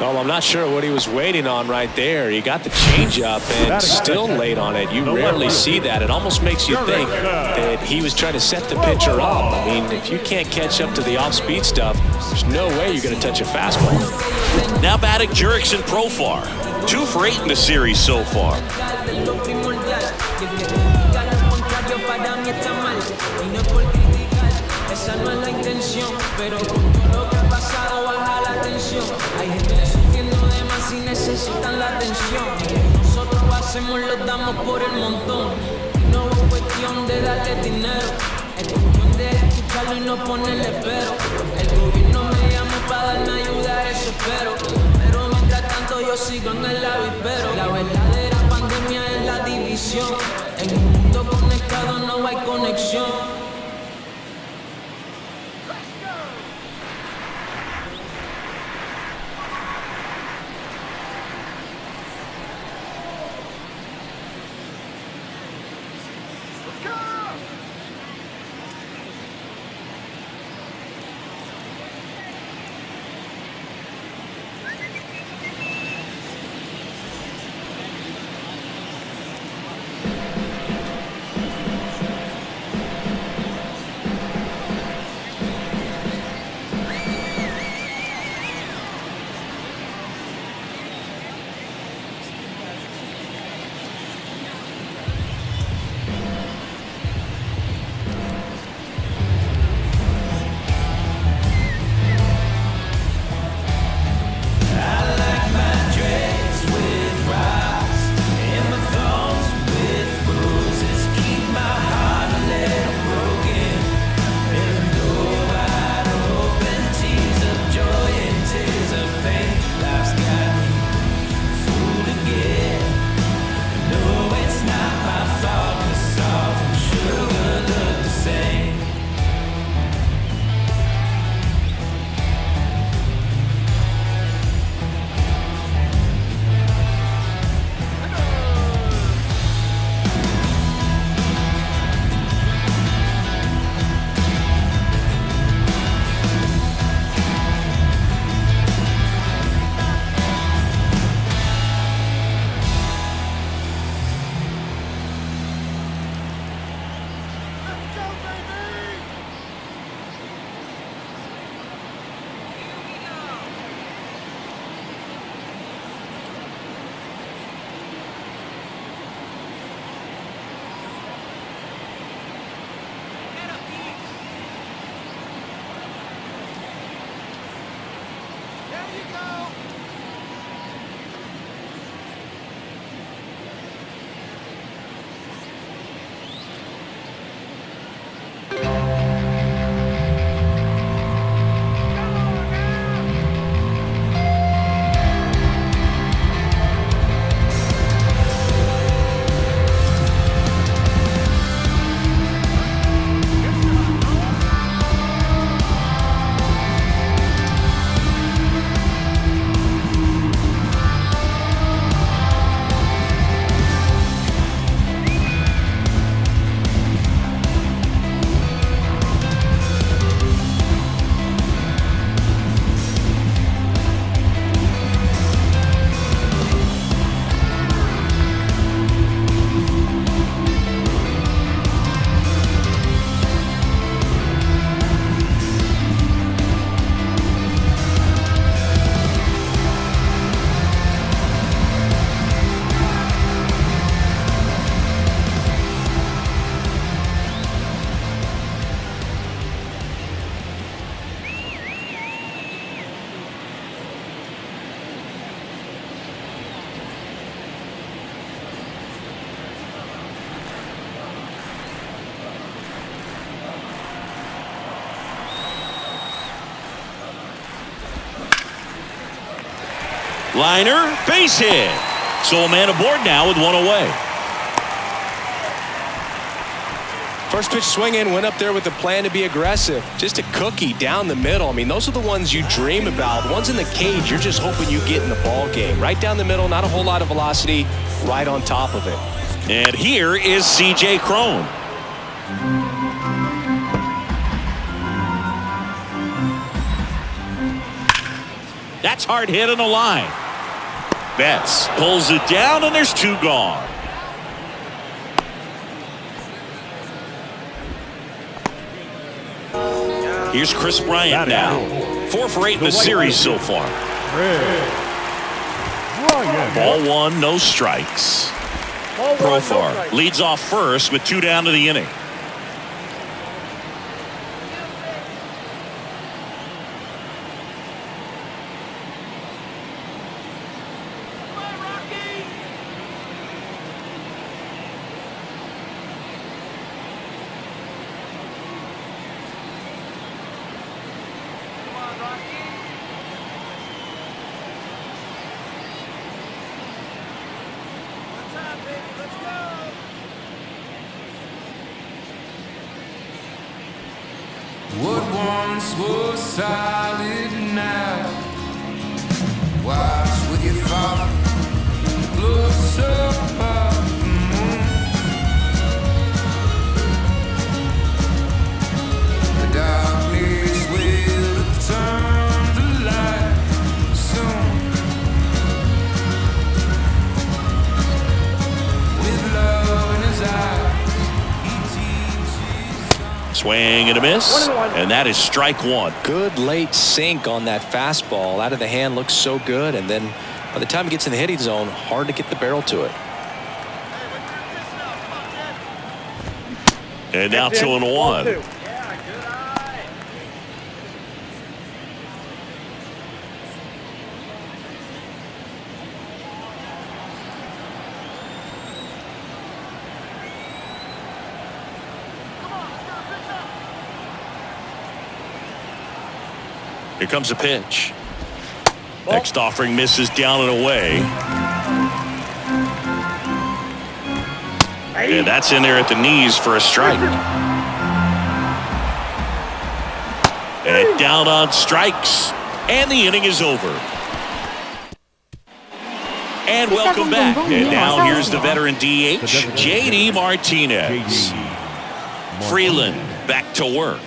Speaker 1: Well, I'm not sure what he was waiting on right there. He got the changeup and still late on it. You rarely see that. It almost makes you think that he was trying to set the pitcher up. I mean, if you can't catch up to the off-speed stuff, there's no way you're going to touch a fastball.
Speaker 3: Now batting Jurickson Profar. 2 for 8 in the series so far.
Speaker 8: Necesitan la atención. Nosotros hacemos, los damos por el montón. No es cuestión de darle dinero, es cuestión de escucharlo y no ponerle pero. El gobierno me llama para darme ayuda, eso espero. Pero mientras tanto yo sigo en el avispero. La verdadera pandemia es la división. En un mundo conectado no hay conexión.
Speaker 3: Liner, base hit. So a man aboard now with one away.
Speaker 1: First pitch swinging, went up there with the plan to be aggressive. Just a cookie down the middle. I mean, those are the ones you dream about. The ones in the cage, you're just hoping you get in the ball game. Right down the middle, not a whole lot of velocity, right on top of it.
Speaker 3: And here is C.J. Cron. That's hard hit on the line. Betts pulls it down, and there's two gone. Here's Chris Bryant now. 4 for 8 in the series so far. Ball 1, no strikes. Profar leads off first with 2 down to the inning.
Speaker 9: What once was solid now. Watch with your father close up. The darkness will turn to light soon. With love in his eyes.
Speaker 3: Swing and a miss, and that is strike 1.
Speaker 1: Good late sink on that fastball. Out of the hand, looks so good, and then by the time it gets in the hitting zone, hard to get the barrel to it.
Speaker 3: And now 2-1. Here comes a pitch. Next offering misses down and away. And that's in there at the knees for a strike. And down on strikes. And the inning is over. And welcome back. And now here's the veteran DH, J.D. Martinez. Freeland back to work.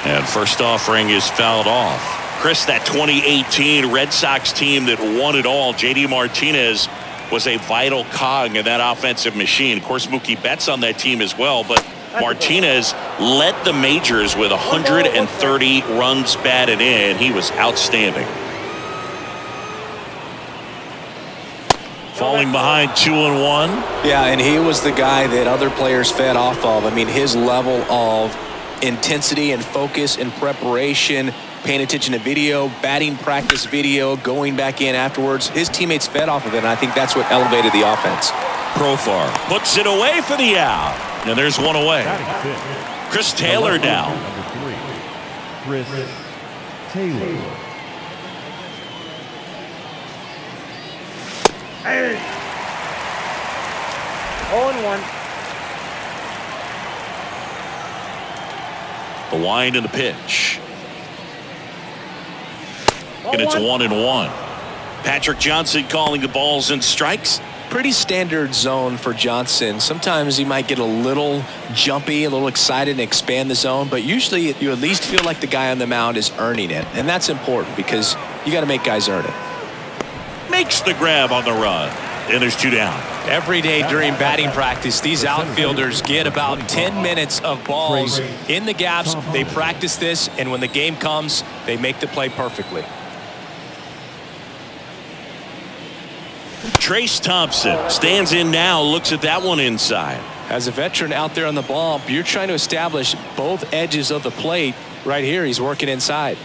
Speaker 3: And first offering is fouled off. Chris, that 2018 Red Sox team that won it all, J.D. Martinez was a vital cog in that offensive machine. Of course, Mookie Betts on that team as well, but Martinez led the majors with 130 runs batted in. He was outstanding. Falling behind 2-1.
Speaker 1: Yeah, and he was the guy that other players fed off of. I mean, his level of intensity and focus and preparation, paying attention to video, batting practice video, going back in afterwards. His teammates fed off of it, and I think that's what elevated the offense.
Speaker 3: Profar puts it away for the out. And there's one away. Chris Taylor now.
Speaker 4: Chris Taylor.
Speaker 5: Hey. 0-1.
Speaker 3: The wind and the pitch. And it's 1-1. Patrick Johnson calling the balls and strikes.
Speaker 1: Pretty standard zone for Johnson. Sometimes he might get a little jumpy, a little excited and expand the zone, but usually you at least feel like the guy on the mound is earning it. And that's important because you got to make guys earn it.
Speaker 3: Makes the grab on the run. And there's 2 down.
Speaker 1: Every day during batting practice, these outfielders get about 10 minutes of balls in the gaps. They practice this, and when the game comes, they make the play perfectly.
Speaker 3: Trace Thompson stands in now, looks at that one inside.
Speaker 1: As a veteran out there on the bump, you're trying to establish both edges of the plate. Right here, he's working inside.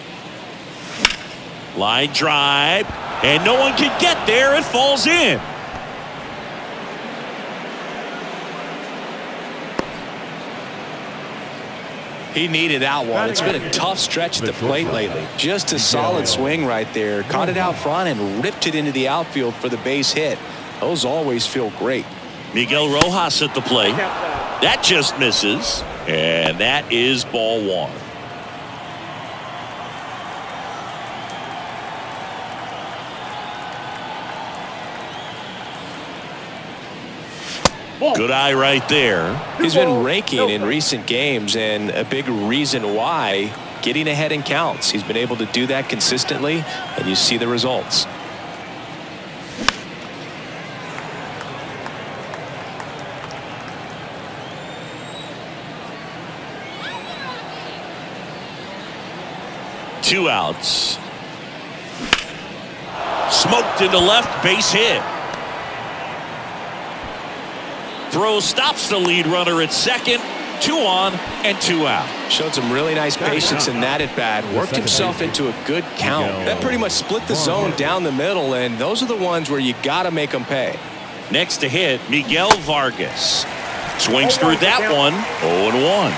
Speaker 3: Line drive, and no one can get there. It falls in.
Speaker 1: He needed that one. It's been a tough stretch at the plate lately. Just a solid swing right there. Caught it out front and ripped it into the outfield for the base hit. Those always feel great.
Speaker 3: Miguel Rojas at the plate. That just misses. And that is ball one. Good eye right there.
Speaker 1: He's been raking in recent games, and a big reason why, getting ahead in counts. He's been able to do that consistently, and you see the results.
Speaker 3: Two outs. Smoked into left, base hit. Throw stops the lead runner at second. 2 on and 2 out.
Speaker 1: Showed some really nice patience in that at bat. Worked himself into a good count. That pretty much split the zone down the middle, and those are the ones where you got to make them pay.
Speaker 3: Next to hit, Miguel Vargas. Swings through that one. 0-1.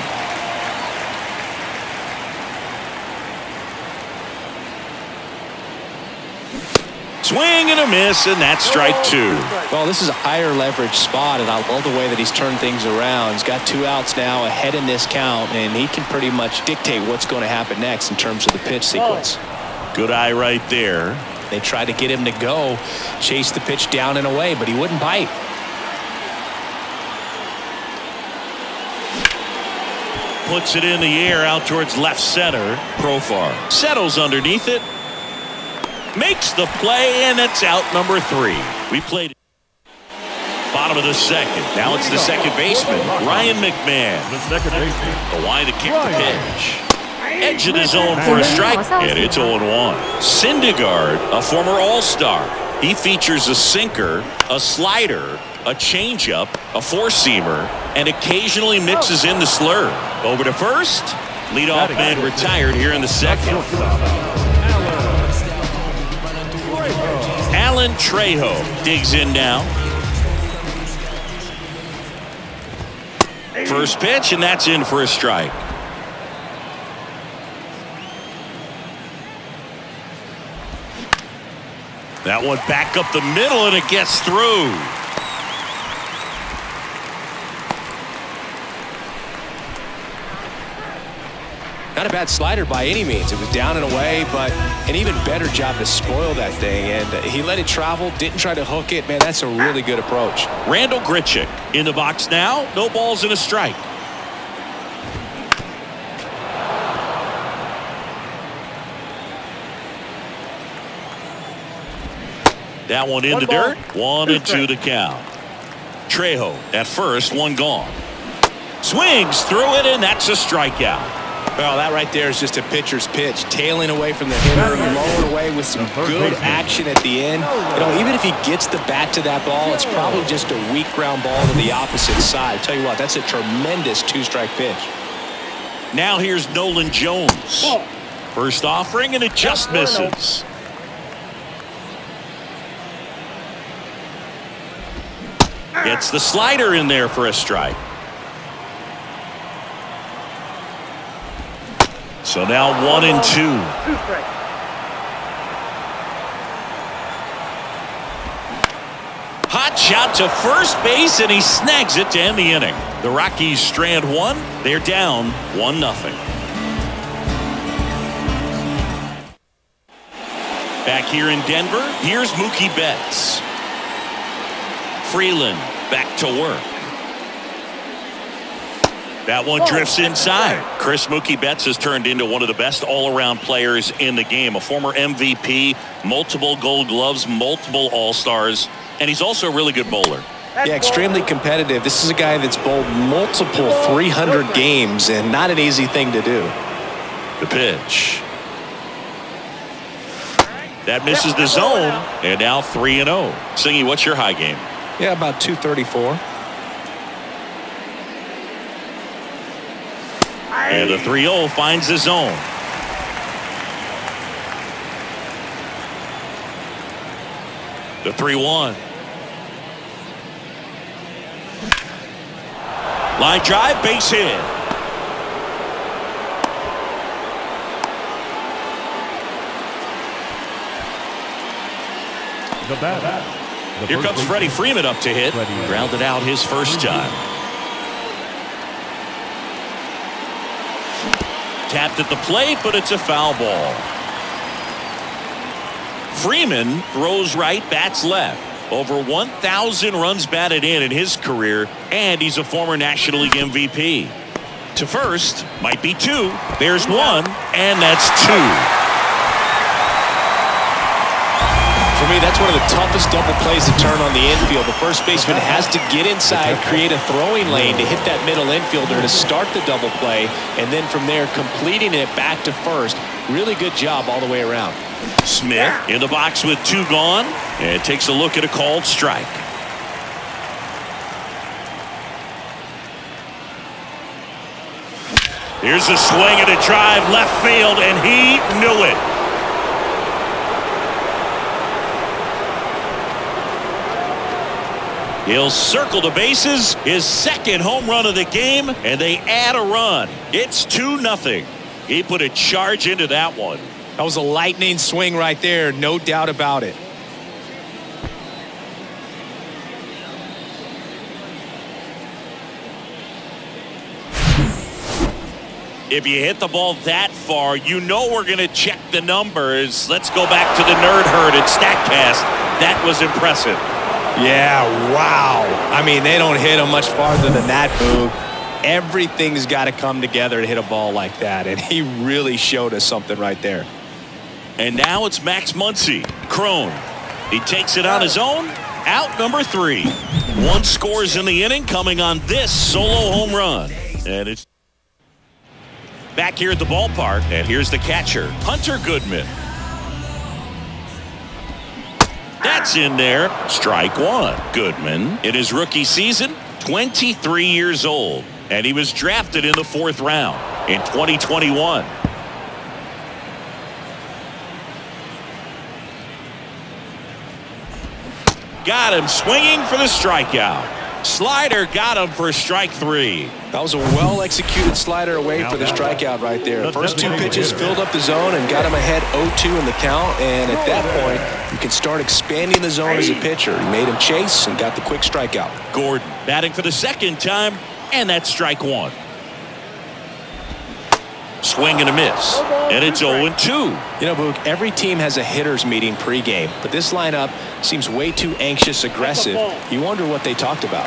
Speaker 3: Swing and a miss, and that's strike 2.
Speaker 1: Well, this is a higher leverage spot, and I love the way that he's turned things around. He's got 2 outs now ahead in this count, and he can pretty much dictate what's going to happen next in terms of the pitch sequence.
Speaker 3: Good eye right there.
Speaker 1: They tried to get him to go, chase the pitch down and away, but he wouldn't bite.
Speaker 3: Puts it in the air out towards left center. Profar settles underneath it. Makes the play, and it's out number 3. We played bottom of the second. Now it's the second baseman, Ryan McMahon.
Speaker 4: The second baseman.
Speaker 3: The line to kick the pitch. Edge of the zone for a strike, and it's 0-1. Syndergaard, a former All-Star. He features a sinker, a slider, a changeup, a four-seamer, and occasionally mixes in the slurve. Over to first. Leadoff man retired here in the second. Alan Trejo digs in now. First pitch, and that's in for a strike. That one back up the middle, and it gets through.
Speaker 1: Not a bad slider by any means. It was down and away, but an even better job to spoil that thing. And he let it travel, didn't try to hook it. Man, that's a really good approach.
Speaker 3: Randall Grichuk in the box now. No balls and a strike. That one in the dirt. 1-2 to count. Trejo at first, one gone. Swings through it, and that's a strikeout.
Speaker 1: Well, that right there is just a pitcher's pitch, tailing away from the hitter, lowered away with some good action at the end. You know, even if he gets the bat to that ball, it's probably just a weak ground ball to the opposite side. I'll tell you what, that's a tremendous 2-strike pitch.
Speaker 3: Now here's Nolan Jones. First offering, and it just misses. Gets the slider in there for a strike. So now 1-2. Hot shot to first base, and he snags it to end the inning. The Rockies strand one. They're down 1-0. Back here in Denver, here's Mookie Betts. Freeland back to work. That one drifts inside. Chris Mookie Betts has turned into one of the best all-around players in the game. A former MVP, multiple Gold Gloves, multiple All-Stars, and he's also a really good bowler.
Speaker 1: Yeah, extremely competitive. This is a guy that's bowled multiple 300 games, and not an easy thing to do.
Speaker 3: The pitch. That misses the zone, and now 3-0. Singy, what's your high game?
Speaker 1: Yeah, about 234.
Speaker 3: And the 3-0 finds the zone. The 3-1. Line drive, base hit.
Speaker 4: The batter.
Speaker 3: Here comes Freddie Freeman up to hit. Grounded out his first time. Tapped at the plate, but it's a foul ball. Freeman throws right, bats left. Over 1,000 runs batted in his career, and he's a former National League MVP. To first, might be two. There's one, and that's two.
Speaker 1: For me, that's one of the toughest double plays to turn on the infield. The first baseman has to get inside, create a throwing lane to hit that middle infielder to start the double play, and then from there completing it back to first. Really good job all the way around.
Speaker 3: Smith in the box with two gone, and takes a look at a called strike. Here's a swing and a drive left field, and he knew it. He'll circle the bases, his second home run of the game, and they add a run. It's 2-0. He put a charge into that one.
Speaker 1: That was a lightning swing right there, no doubt about it.
Speaker 3: If you hit the ball that far, you know we're going to check the numbers. Let's go back to the nerd herd at StatCast. That was impressive.
Speaker 1: Yeah, wow. I mean, they don't hit him much farther than that, Boog. Everything's got to come together to hit a ball like that, and he really showed us something right there.
Speaker 3: And now it's Max Muncy. Crone. He takes it on his own. Out number 3. One scores in the inning coming on this solo home run. And it's back here at the ballpark. And here's the catcher, Hunter Goodman. That's in there. Strike one. Goodman, in his rookie season, 23 years old. And he was drafted in the 4th round in 2021. Got him swinging for the strikeout. Slider got him for strike 3.
Speaker 1: That was a well-executed slider away for the strikeout right there. First 2 pitches filled up the zone and got him ahead 0-2 in the count. And at that point, you can start expanding the zone as a pitcher. He made him chase and got the quick strikeout.
Speaker 3: Gordon batting for the second time, and that's strike 1. Swing and a miss, and it's 0-2.
Speaker 1: You know, Boog, every team has a hitters meeting pregame, but this lineup seems way too anxious, aggressive. You wonder what they talked about.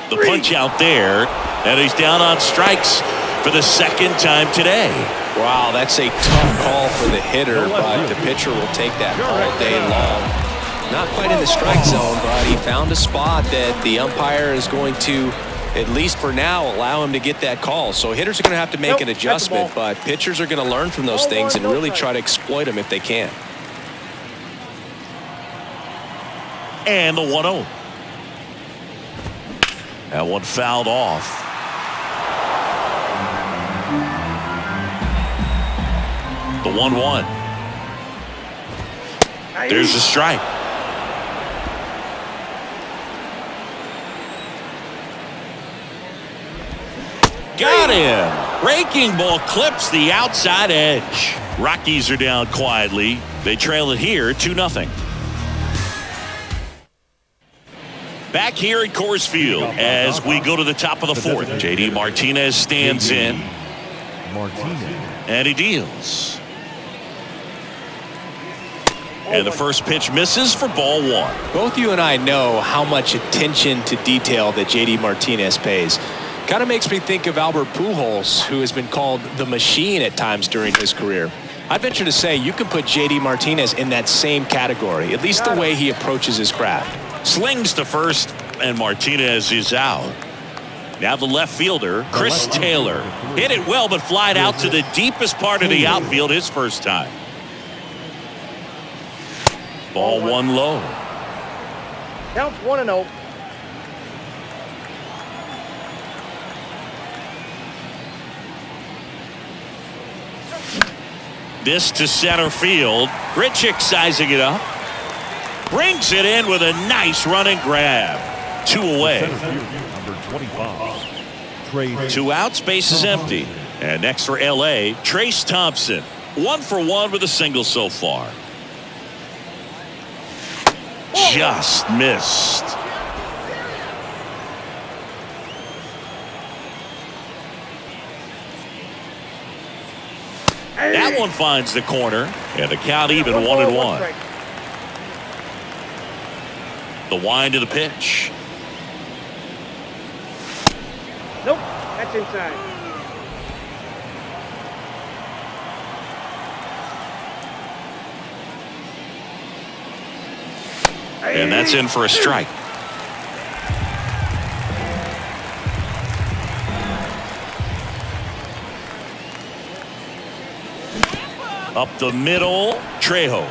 Speaker 3: The punch out there, and he's down on strikes for the second time today.
Speaker 1: Wow, that's a tough call for the hitter, but the pitcher will take that all day long. Not quite in the strike zone, but he found a spot that the umpire is going to, at least for now, allow him to get that call. So hitters are going to have to make an adjustment, but pitchers are going to learn from those things and really try to exploit them if they can.
Speaker 3: And the 1-0. That one fouled off. The 1-1. There's a strike. Got him. Breaking ball clips the outside edge. Rockies are down quietly. They trail it here 2-0. Back here at Coors Field as we go to the top of the 4th. J.D. Martinez stands in. And he deals. And the first pitch misses for ball 1.
Speaker 1: Both you and I know how much attention to detail that J.D. Martinez pays. Kind of makes me think of Albert Pujols, who has been called the machine at times during his career. I venture to say you can put J.D. Martinez in that same category, at least the way he approaches his craft.
Speaker 3: Slings to first, and Martinez is out. Now the left fielder, Chris Taylor. Hit it well, but flied out to the deepest part of the outfield his first time. Ball 1 low.
Speaker 5: Counts 1-0.
Speaker 3: This to center field. Grichuk sizing it up. Brings it in with a nice running grab. 2 away.
Speaker 4: Number 25.
Speaker 3: 2 outs, base is empty. And next for L.A., Trace Thompson. 1 for 1 with a single so far. Just missed. That one finds the corner, and the count even 1-1. The wind of the pitch.
Speaker 5: Nope, that's inside.
Speaker 3: And that's in for a strike. Up the middle, Trejo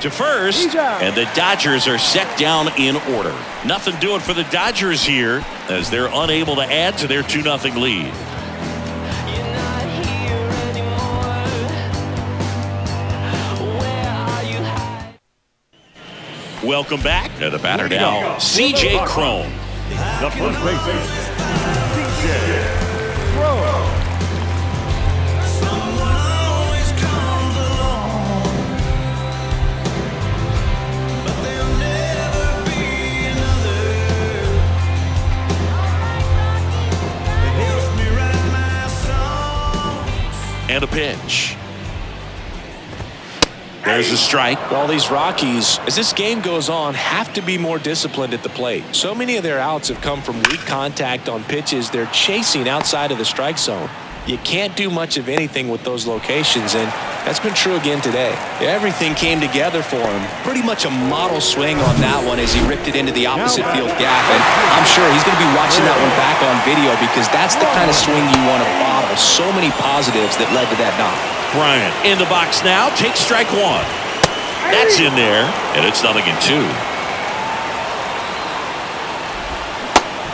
Speaker 3: to first, and the Dodgers are set down in order. Nothing doing for the Dodgers here as they're unable to add to their 2-0 lead. Welcome back to the batter now, C.J. Cron.
Speaker 4: The first baseman, C.J. Cron.
Speaker 3: And a pitch. There's a strike.
Speaker 1: Well, these Rockies, as this game goes on, have to be more disciplined at the plate. So many of their outs have come from weak contact on pitches they're chasing outside of the strike zone. You can't do much of anything with those locations, and that's been true again today.
Speaker 10: Everything came together for him. Pretty much a model swing on that one as he ripped it into the opposite field gap. And I'm sure he's going to be watching that one back on video because that's the kind of swing you want to bottle. So many positives that led to that knock.
Speaker 3: Bryant in the box now, takes strike 1. That's in there, and it's 0-2.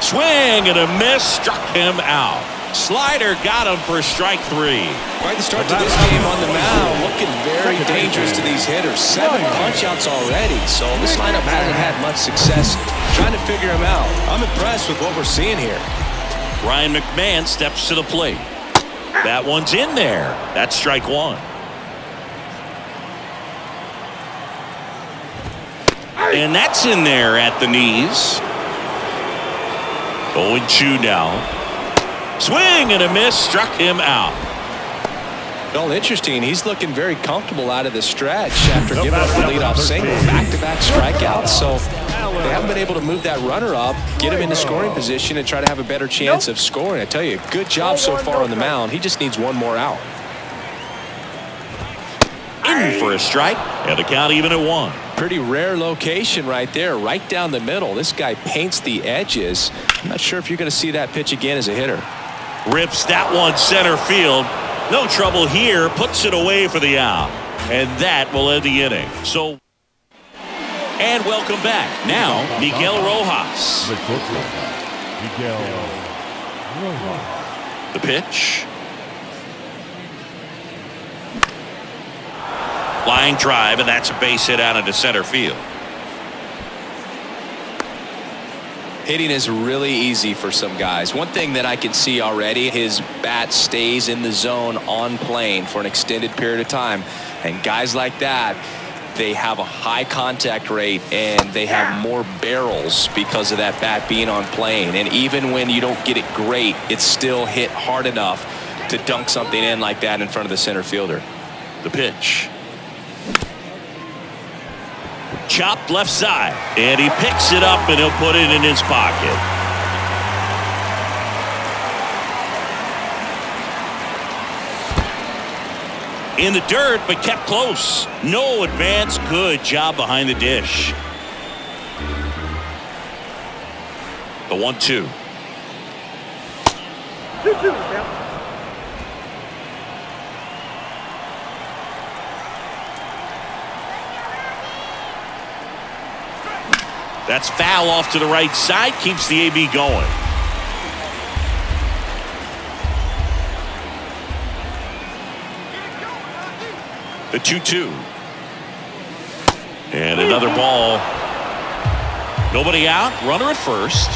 Speaker 3: Swing and a miss, struck him out. Slider got him for strike 3.
Speaker 1: Quite the start to this game on the mound. Looking very dangerous to these hitters. 7 punch-outs already, so this lineup hasn't had much success trying to figure him out. I'm impressed with what we're seeing here.
Speaker 3: Ryan McMahon steps to the plate. That one's in there. That's strike 1. And that's in there at the knees. 0-2 now. Swing and a miss, struck him out.
Speaker 1: Well, interesting. He's looking very comfortable out of the stretch after giving up the leadoff single. Back-to-back strikeouts, so they haven't been able to move that runner up, get him into scoring position, and try to have a better chance of scoring. I tell you, good job so far on the mound. He just needs one more out.
Speaker 3: In for a strike, and the count even at 1.
Speaker 1: Pretty rare location right there, right down the middle. This guy paints the edges. I'm not sure if you're going to see that pitch again as a hitter.
Speaker 3: Rips that one center field. No trouble here. Puts it away for the out. And that will end the inning. So, and welcome back. Now, Miguel Rojas.
Speaker 4: Miguel Rojas.
Speaker 3: The pitch. Line drive, and that's a base hit out into center field.
Speaker 10: Hitting is really easy for some guys. One thing that I can see already, his bat stays in the zone on plane for an extended period of time. And guys like that, they have a high contact rate and they have more barrels because of that bat being on plane. And even when you don't get it great, it's still hit hard enough to dunk something in like that in front of the center fielder.
Speaker 3: The pitch. Chopped left side, and he picks it up and he'll put it in his pocket. In the dirt, but kept close. No advance. Good job behind the dish. The 1-2.
Speaker 5: 2-2.
Speaker 3: That's foul off to the right side. Keeps the AB going. The 2-2. And another ball. Nobody out. Runner at first.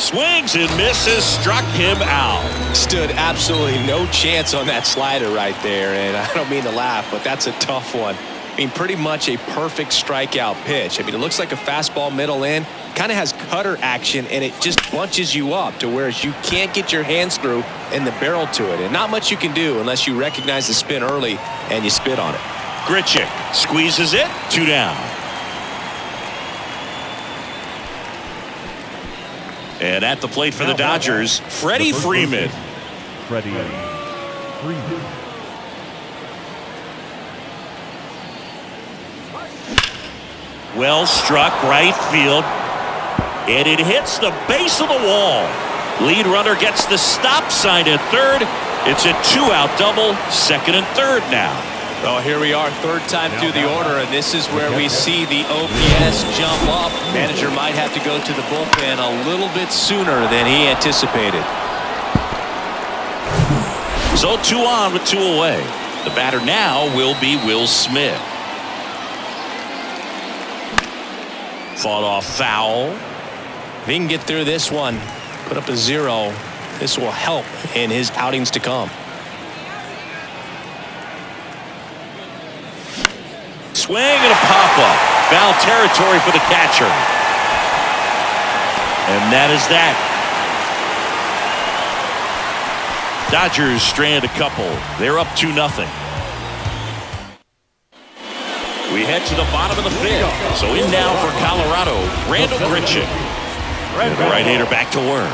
Speaker 3: Swings and misses, struck him out.
Speaker 10: Stood absolutely no chance on that slider right there, and I don't mean to laugh, but that's a tough one. I mean, pretty much a perfect strikeout pitch. I mean, it looks like a fastball middle in, kind of has cutter action, and it just bunches you up to where you can't get your hands through and the barrel to it, and not much you can do unless you recognize the spin early and you spit on it.
Speaker 3: Grichuk squeezes it, 2 down. And at the plate for the Dodgers, Freddie Freeman.
Speaker 4: Freddie Freeman.
Speaker 3: Well struck right field. And it hits the base of the wall. Lead runner gets the stop sign at third. It's a 2-out double, second and third now.
Speaker 10: Well, here we are, third time through the order, and this is where we see the OPS jump up. Manager might have to go to the bullpen a little bit sooner than he anticipated.
Speaker 3: So 2 on with 2 away. The batter now will be Will Smith. Fought off foul.
Speaker 10: If he can get through this one, put up a 0, this will help in his outings to come.
Speaker 3: Swing and a pop-up. Foul territory for the catcher. And that is that. Dodgers strand a couple. They're up 2-0. We head to the bottom of the 5th. So in now for Colorado, Randall Grichuk. And the right-hander back to work.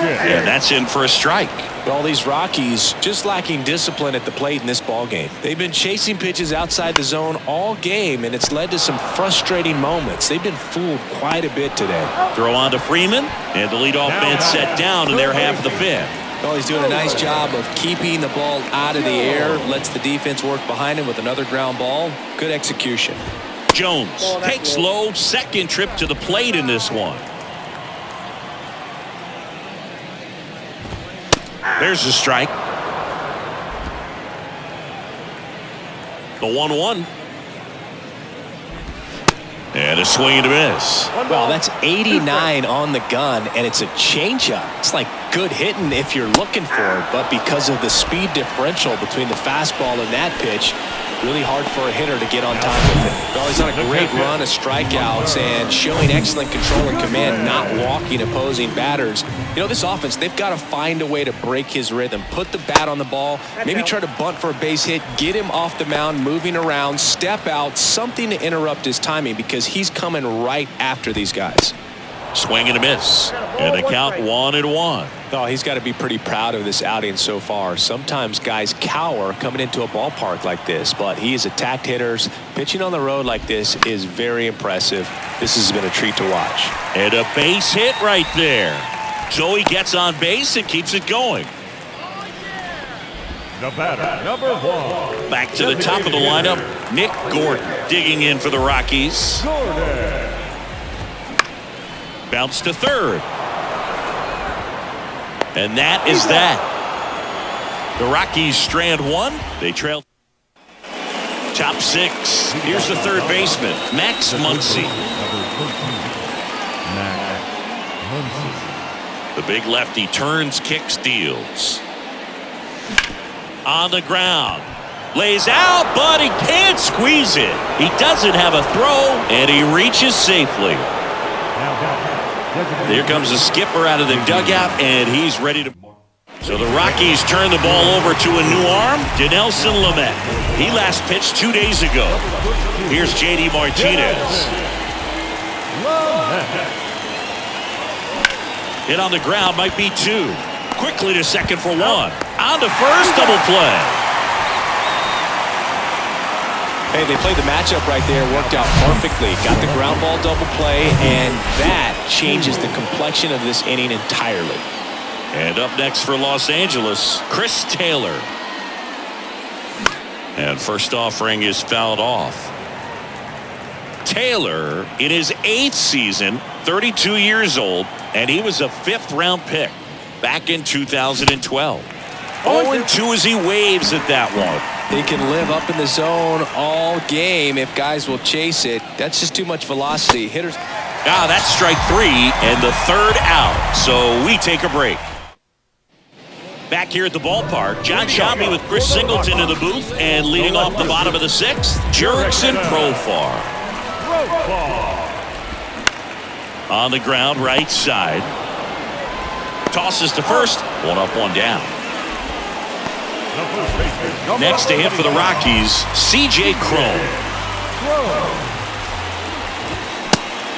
Speaker 3: And that's in for a strike.
Speaker 10: Well, these Rockies just lacking discipline at the plate in this ball game. They've been chasing pitches outside the zone all game, and it's led to some frustrating moments. They've been fooled quite a bit today.
Speaker 3: Throw on to Freeman, and the leadoff man set down in their half of the 5th.
Speaker 10: Well, he's doing a nice job of keeping the ball out of the air, lets the defense work behind him with another ground ball. Good execution.
Speaker 3: Jones takes low, second trip to the plate in this one. There's the strike. The 1-1. And a swing and a miss.
Speaker 10: Well, that's 89 on the gun, and it's a changeup. It's like good hitting if you're looking for it, but because of the speed differential between the fastball and that pitch, really hard for a hitter to get on top of it. Well, he's on a great run of strikeouts and showing excellent control and command, not walking opposing batters. You know, this offense, they've got to find a way to break his rhythm, put the bat on the ball, maybe try to bunt for a base hit, get him off the mound, moving around, step out, something to interrupt his timing because he's coming right after these guys.
Speaker 3: Swing and a miss. And the count 1-1.
Speaker 10: Oh, he's got to be pretty proud of this outing so far. Sometimes guys cower coming into a ballpark like this, but he has attacked hitters. Pitching on the road like this is very impressive. This has been a treat to watch.
Speaker 3: And a base hit right there. So he gets on base and keeps it going.
Speaker 4: The batter, number 1.
Speaker 3: Back to the top of the lineup, Nick Gordon digging in for the Rockies.
Speaker 4: Gordon.
Speaker 3: Bounce to third. And that is that. The Rockies strand 1. They trail. Top 6. Here's the third baseman, Max Muncy. The big lefty turns, kicks, deals. On the ground. Lays out, but he can't squeeze it. He doesn't have a throw, and he reaches safely. Here comes the skipper out of the dugout, and he's ready to. So the Rockies turn the ball over to a new arm, Dinelson Lamet. He last pitched 2 days ago. Here's J.D. Martinez. Hit on the ground, might be 2. Quickly to second for 1. On to first, double play.
Speaker 10: Hey, they played the matchup right there, worked out perfectly. Got the ground ball double play, and that changes the complexion of this inning entirely.
Speaker 3: And up next for Los Angeles, Chris Taylor. And first offering is fouled off. Taylor, in his 8th season, 32 years old, and he was a 5th-round pick back in 2012. 0-2 as he waves at that one.
Speaker 10: He can live up in the zone all game if guys will chase it. That's just too much velocity. Hitters
Speaker 3: That's strike 3 and the third out. So we take a break. Back here at the ballpark, John Shambi with Chris Singleton in the booth, and leading off the bottom of the 6th, Jurickson Profar. On the ground, right side. Tosses to first. 1 up, 1 down. Next to hit for the Rockies, C.J. Cron.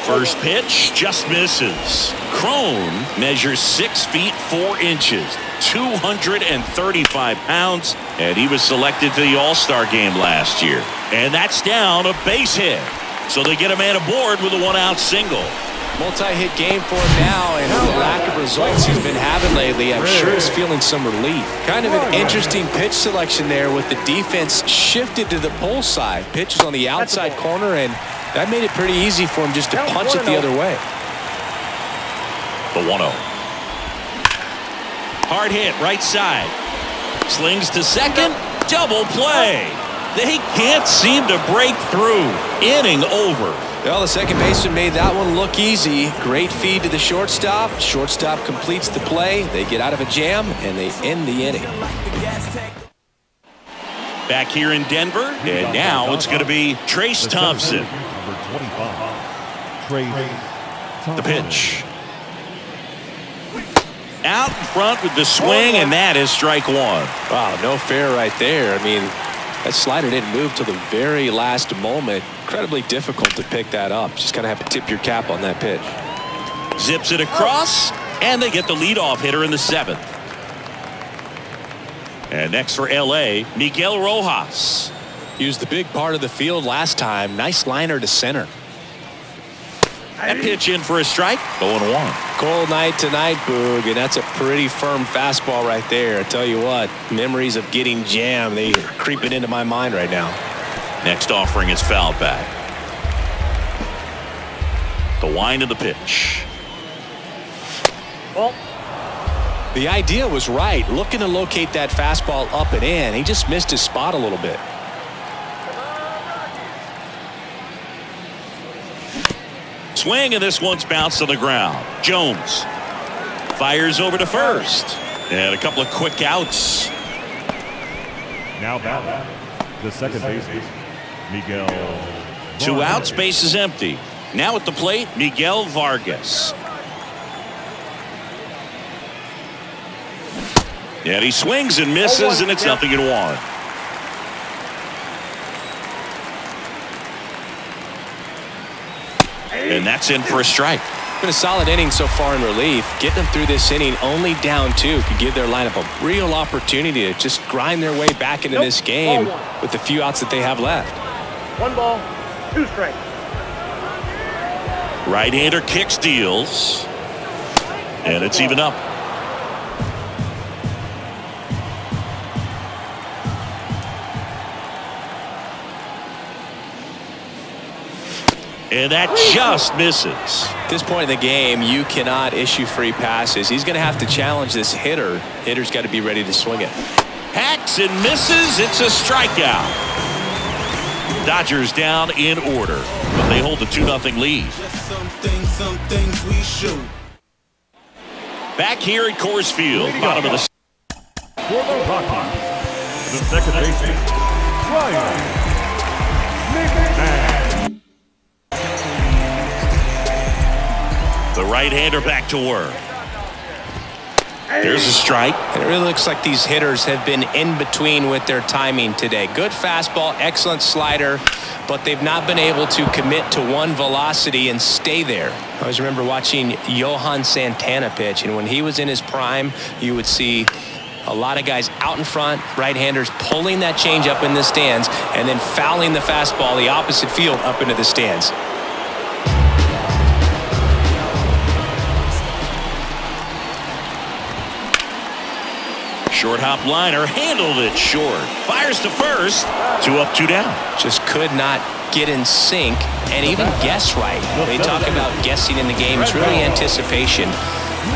Speaker 3: First pitch just misses. Cron measures 6 feet 4 inches, 235 pounds, and he was selected to the All-Star game last year. And that's down a base hit. So they get a man aboard with a 1-out single.
Speaker 10: Multi-hit game for him now, and with the lack of results he's been having lately, I'm sure he's feeling some relief. Kind of an interesting pitch selection there with the defense shifted to the pull side. Pitch is on the outside corner, and that made it pretty easy for him just to punch it the other way.
Speaker 3: The 1-0. Hard hit, right side. Slings to second. Double play. They can't seem to break through. Inning over.
Speaker 10: Well, the second baseman made that one look easy. Great feed to the shortstop. Shortstop completes the play. They get out of a jam, and they end the inning.
Speaker 3: Back here in Denver, and now it's going to be Trace Thompson. The pitch. Out in front with the swing, and that is strike 1.
Speaker 10: Wow, no fair right there. I mean, that slider didn't move till the very last moment. Incredibly difficult to pick that up. Just kind of have to tip your cap on that pitch.
Speaker 3: Zips it across, and they get the leadoff hitter in the 7th. And next for L.A., Miguel Rojas.
Speaker 10: He was the big part of the field last time. Nice liner to center.
Speaker 3: That pitch in for a strike. 0-1.
Speaker 10: Cold night tonight, Boog, and that's a pretty firm fastball right there. I tell you what, memories of getting jammed, they are creeping into my mind right now.
Speaker 3: Next offering is fouled back. The wind of the pitch.
Speaker 5: Well,
Speaker 10: the idea was right, looking to locate that fastball up and in. He just missed his spot a little bit.
Speaker 3: Swing, and this one's bounced to the ground. Jones fires over to first. And a couple of quick outs.
Speaker 4: Now batting the second baseman, Miguel.
Speaker 3: 2 outs, base is empty. Now at the plate, Miguel Vargas. And he swings and misses, and it's 0-1. And that's in for a strike.
Speaker 10: Been a solid inning so far in relief. Getting them through this inning only down 2 could give their lineup a real opportunity to just grind their way back into this game with the few outs that they have left.
Speaker 5: 1 ball, 2 strikes.
Speaker 3: Right-hander kicks, deals. And it's even up. And that just misses.
Speaker 10: At this point in the game, you cannot issue free passes. He's going to have to challenge this hitter. Hitter's got to be ready to swing it.
Speaker 3: Hacks and misses. It's a strikeout. Dodgers down in order, but they hold the 2-0 lead.
Speaker 2: Some things we shoot.
Speaker 3: Back here at Coors Field, bottom of the...
Speaker 4: For the Rockies, the second baseman, Ryan McMahon.
Speaker 3: The right-hander back to work. There's a strike.
Speaker 10: And it really looks like these hitters have been in between with their timing today. Good fastball, excellent slider, but they've not been able to commit to one velocity and stay there. I always remember watching Johan Santana pitch, and when he was in his prime, you would see a lot of guys out in front, right-handers pulling that change up in the stands and then fouling the fastball the opposite field up into the stands.
Speaker 3: Short hop liner, handled it short. Fires to first. 2 up, 2 down.
Speaker 10: Just could not get in sync and even guess right. They talk about guessing in the game. It's really anticipation.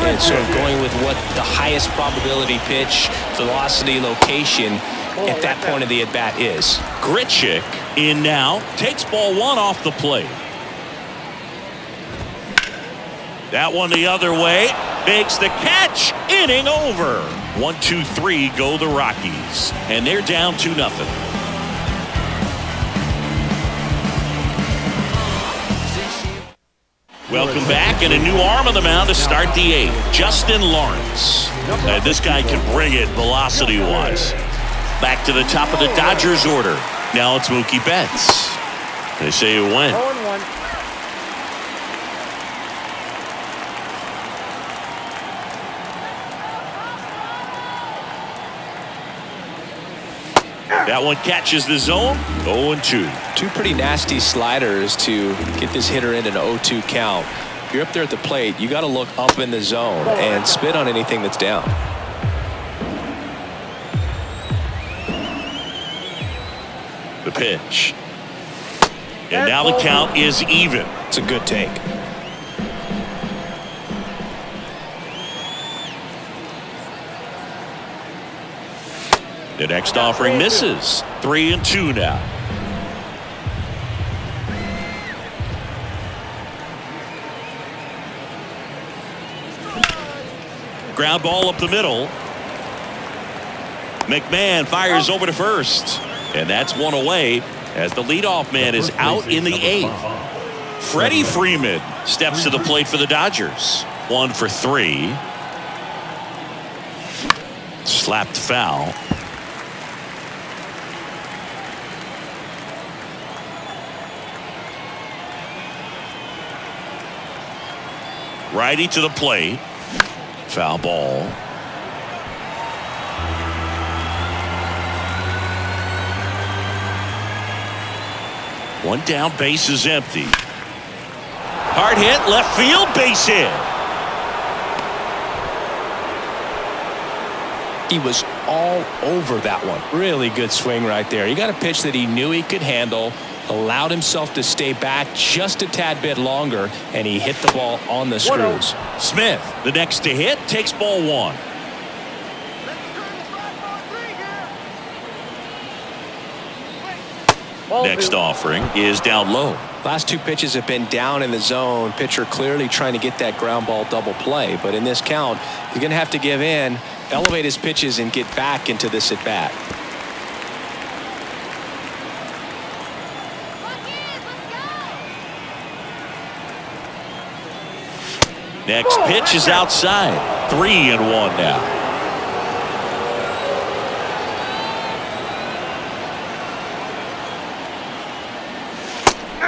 Speaker 10: And sort of going with what the highest probability pitch, velocity, location at that point of the at-bat is.
Speaker 3: Grichuk in now. Takes ball 1 off the plate. That one the other way. Makes the catch. Inning over. 1-2-3 go the Rockies. And they're down 2-0. Welcome back, and a new arm on the mound to start the 8th. Justin Lawrence. This guy can bring it velocity-wise. Back to the top of the Dodgers order. Now it's Mookie Betts. They say it went.
Speaker 5: 0-1.
Speaker 3: That one catches the zone. 0-2.
Speaker 10: Two pretty nasty sliders to get this hitter in an 0-2 count. If you're up there at the plate, you got to look up in the zone and spit on anything that's down.
Speaker 3: The pitch. And now the count is even.
Speaker 10: It's a good take.
Speaker 3: The next offering misses. 3-2 now. Ground ball up the middle. McMahon fires over to first. And that's one away as the leadoff man is out in the 8th. Freddie Freeman steps to the plate for the Dodgers. 1 for 3. Slapped foul. Righty to the plate. Foul ball. One down, base is empty. Hard hit, left field, base hit.
Speaker 10: He was all over that one. Really good swing right there. He got a pitch that he knew he could handle, allowed himself to stay back just a tad bit longer, and he hit the ball on the screws.
Speaker 3: Smith, the next to hit, takes ball 1. Next offering is down low.
Speaker 10: Last 2 pitches have been down in the zone. Pitcher clearly trying to get that ground ball double play, but in this count, he's going to have to give in, elevate his pitches, and get back into this at bat.
Speaker 3: Next pitch is outside. 3-1 now.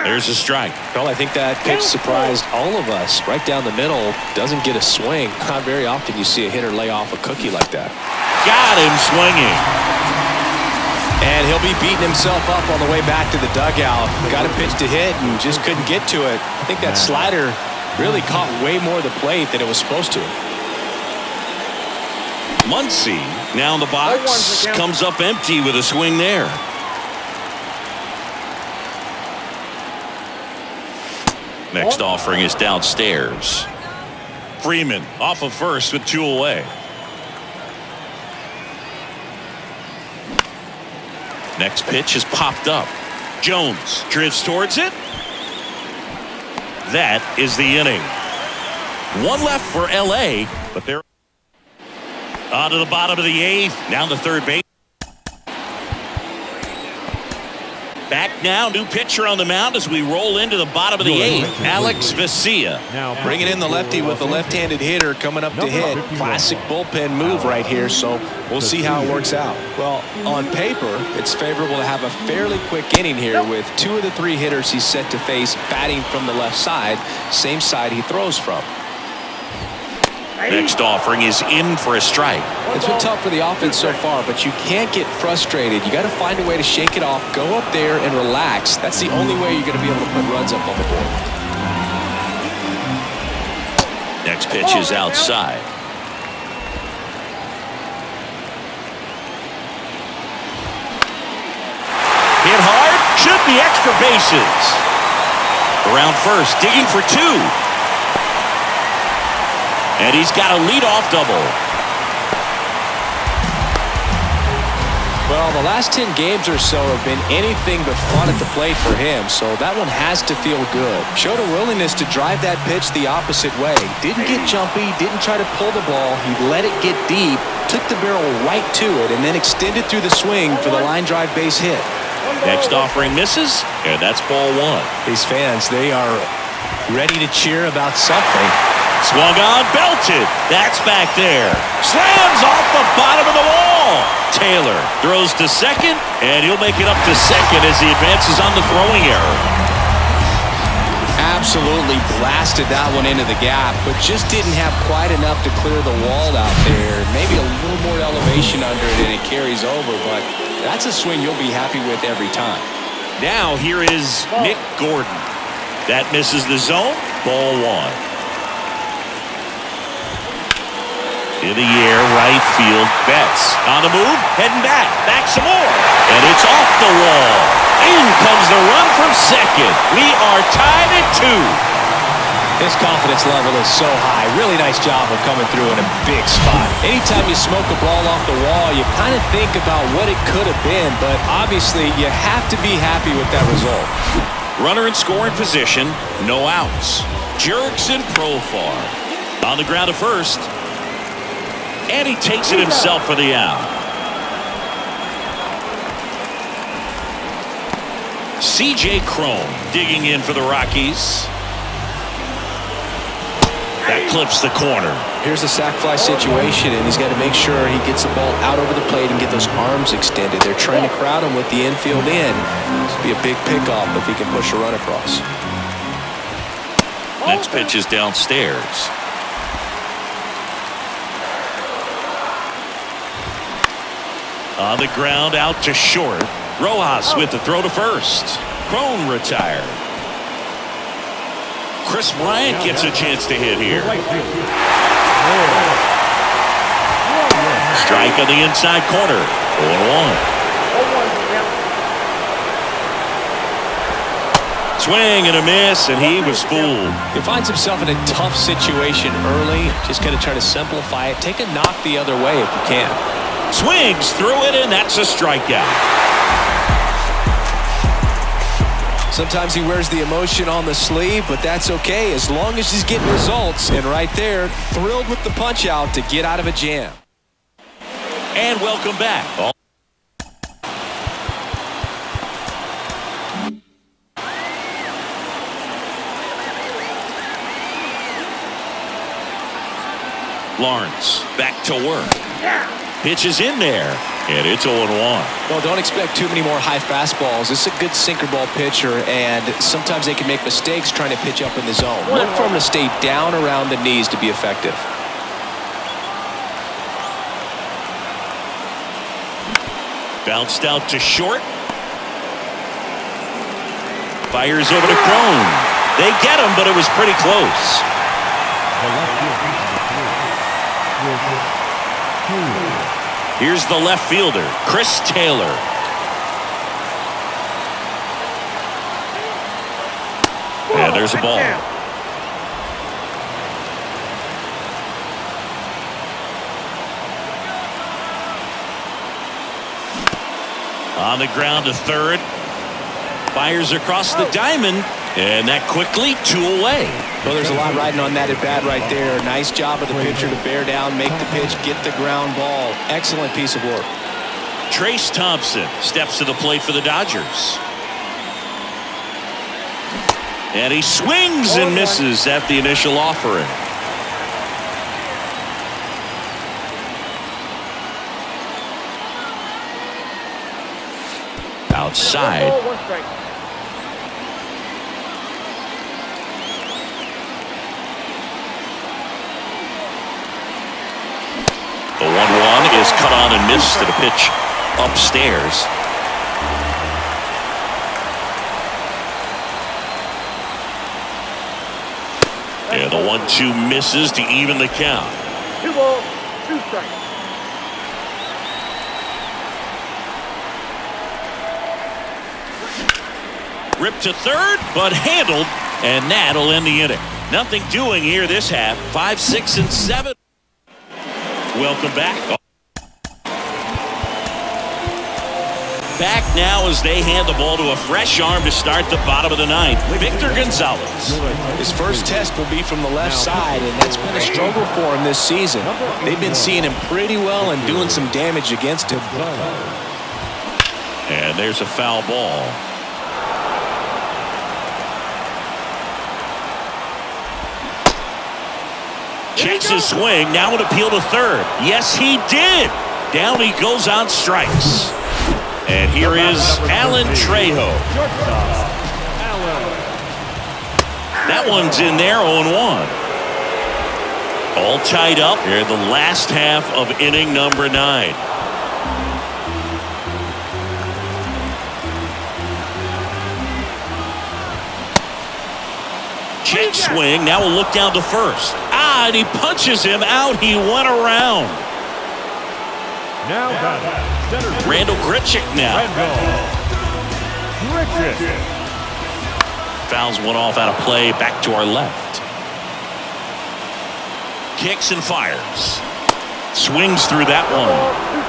Speaker 3: There's a strike.
Speaker 10: Well, I think that pitch surprised all of us. Right down the middle, doesn't get a swing. Not very often you see a hitter lay off a cookie like that.
Speaker 3: Got him swinging.
Speaker 10: And he'll be beating himself up on the way back to the dugout. Got a pitch to hit and just couldn't get to it. I think that slider really caught way more of the plate than it was supposed to.
Speaker 3: Muncy now in the box, comes up empty with a swing there. Next offering is downstairs. Freeman off of first with 2 away. Next pitch is popped up. Jones drifts towards it. That is the inning. 1 left for LA, but they're on to the bottom of the 8th. Now the third base. Back now, new pitcher on the mound as we roll into the bottom of the 8th. Alex Vesia.
Speaker 4: Now
Speaker 10: Bringing in the lefty with the left-handed hitter coming up to hit. Classic bullpen move right here, so we'll see how it works out. Well, on paper, it's favorable to have a fairly quick inning here with 2 of the 3 hitters he's set to face batting from the left side, same side he throws from.
Speaker 3: Next offering is in for a strike.
Speaker 10: It's been tough for the offense so far, but you can't get frustrated. You got to find a way to shake it off, go up there and relax. That's the only way you're going to be able to put runs up on the board.
Speaker 3: Next pitch is outside. Hit hard, should be extra bases. Around first, digging for 2. And he's got a leadoff double.
Speaker 10: Well,
Speaker 1: Well, the last 10 games or so have been anything but fun at the plate for him, so that one has to feel good. Showed a willingness to drive that pitch the opposite way. Didn't get jumpy, didn't try to pull the ball. He let it get deep, took the barrel right to it, and then extended through the swing for the line drive base hit.
Speaker 3: Next offering misses, and that's ball one.
Speaker 1: These fans, they are ready to cheer about something.
Speaker 3: Swung on, belted. That's back there. Slams off the bottom of the wall. Taylor throws to second, and he'll make it up to second as he advances on the throwing error.
Speaker 1: Absolutely blasted that one into the gap, but just didn't have quite enough to clear the wall out there. Maybe a little more elevation under it and it carries over, but that's a swing you'll be happy with every time.
Speaker 3: Now here is Nick Gordon. That misses the zone. Ball one. In the air, right field, Betts. On the move, heading back some more. And it's off the wall. In comes the run from second. We are tied at 2.
Speaker 1: His confidence level is so high. Really nice job of coming through in a big spot. Anytime you smoke a ball off the wall, you kind of think about what it could have been, but obviously you have to be happy with that result.
Speaker 3: Runner in scoring position, no outs. Jurickson Profar on the ground at first. And he takes it himself for the out. C.J. Cron digging in for the Rockies. That clips the corner.
Speaker 1: Here's a sac fly situation, and he's got to make sure he gets the ball out over the plate and get those arms extended. They're trying to crowd him with the infield in. This would be a big pickoff if he can push a run across.
Speaker 3: Next pitch is downstairs. On the ground, out to short. Rojas with the throw to first. Cron retired. Chris Bryant gets a chance to hit here. Strike on the inside corner. 0-1. Swing and a miss, and he was fooled.
Speaker 1: He finds himself in a tough situation early. Just got to try to simplify it. Take a knock the other way if you can.
Speaker 3: Swings through it, and that's a strikeout.
Speaker 1: Sometimes he wears the emotion on the sleeve, but that's okay as long as he's getting results. And right there, thrilled with the punch out to get out of a jam.
Speaker 3: And welcome back. Lawrence back to work. Pitch is in there, and it's 0-1.
Speaker 1: Well, don't expect too many more high fastballs. This is a good sinker ball pitcher, and sometimes they can make mistakes trying to pitch up in the zone. Look for him to stay down around the knees to be effective.
Speaker 3: Bounced out to short. Fires over to Cron. They get him, but it was pretty close. Here's the left fielder, Chris Taylor. And there's a ball. On the ground to third. Fires across the diamond. And that quickly 2 away.
Speaker 1: Well, there's a lot riding on that at bat right there. Nice job of the pitcher to bear down, make the pitch, get the ground ball. Excellent piece of work.
Speaker 3: Trace Thompson steps to the plate for the Dodgers. And he swings and misses at the initial offering. Outside. The 1-1 is cut on and missed to the pitch upstairs. And the 1-2 misses to even the count.
Speaker 5: 2 balls, 2 strikes.
Speaker 3: Ripped to third, but handled, and that'll end the inning. Nothing doing here this half. 5, 6, and 7. back now as they hand the ball to a fresh arm to start the bottom of the ninth. Victor Gonzalez.
Speaker 1: His first test will be from the left side, and that's been a struggle for him this season. They've been seeing him pretty well and doing some damage against him.
Speaker 3: And there's a foul ball. Checks his swing. Now an appeal to third. Yes, he did. Down he goes on strikes. And here is Alan Trejo. That one's in there, 0-1. All tied up here in the last half of inning number 9. Check swing. Now we'll look down to first. And he punches him out. He went around.
Speaker 4: Now
Speaker 3: Randall Grichuk now. Fouls one off out of play. Back to our left. Kicks and fires. Swings through that one.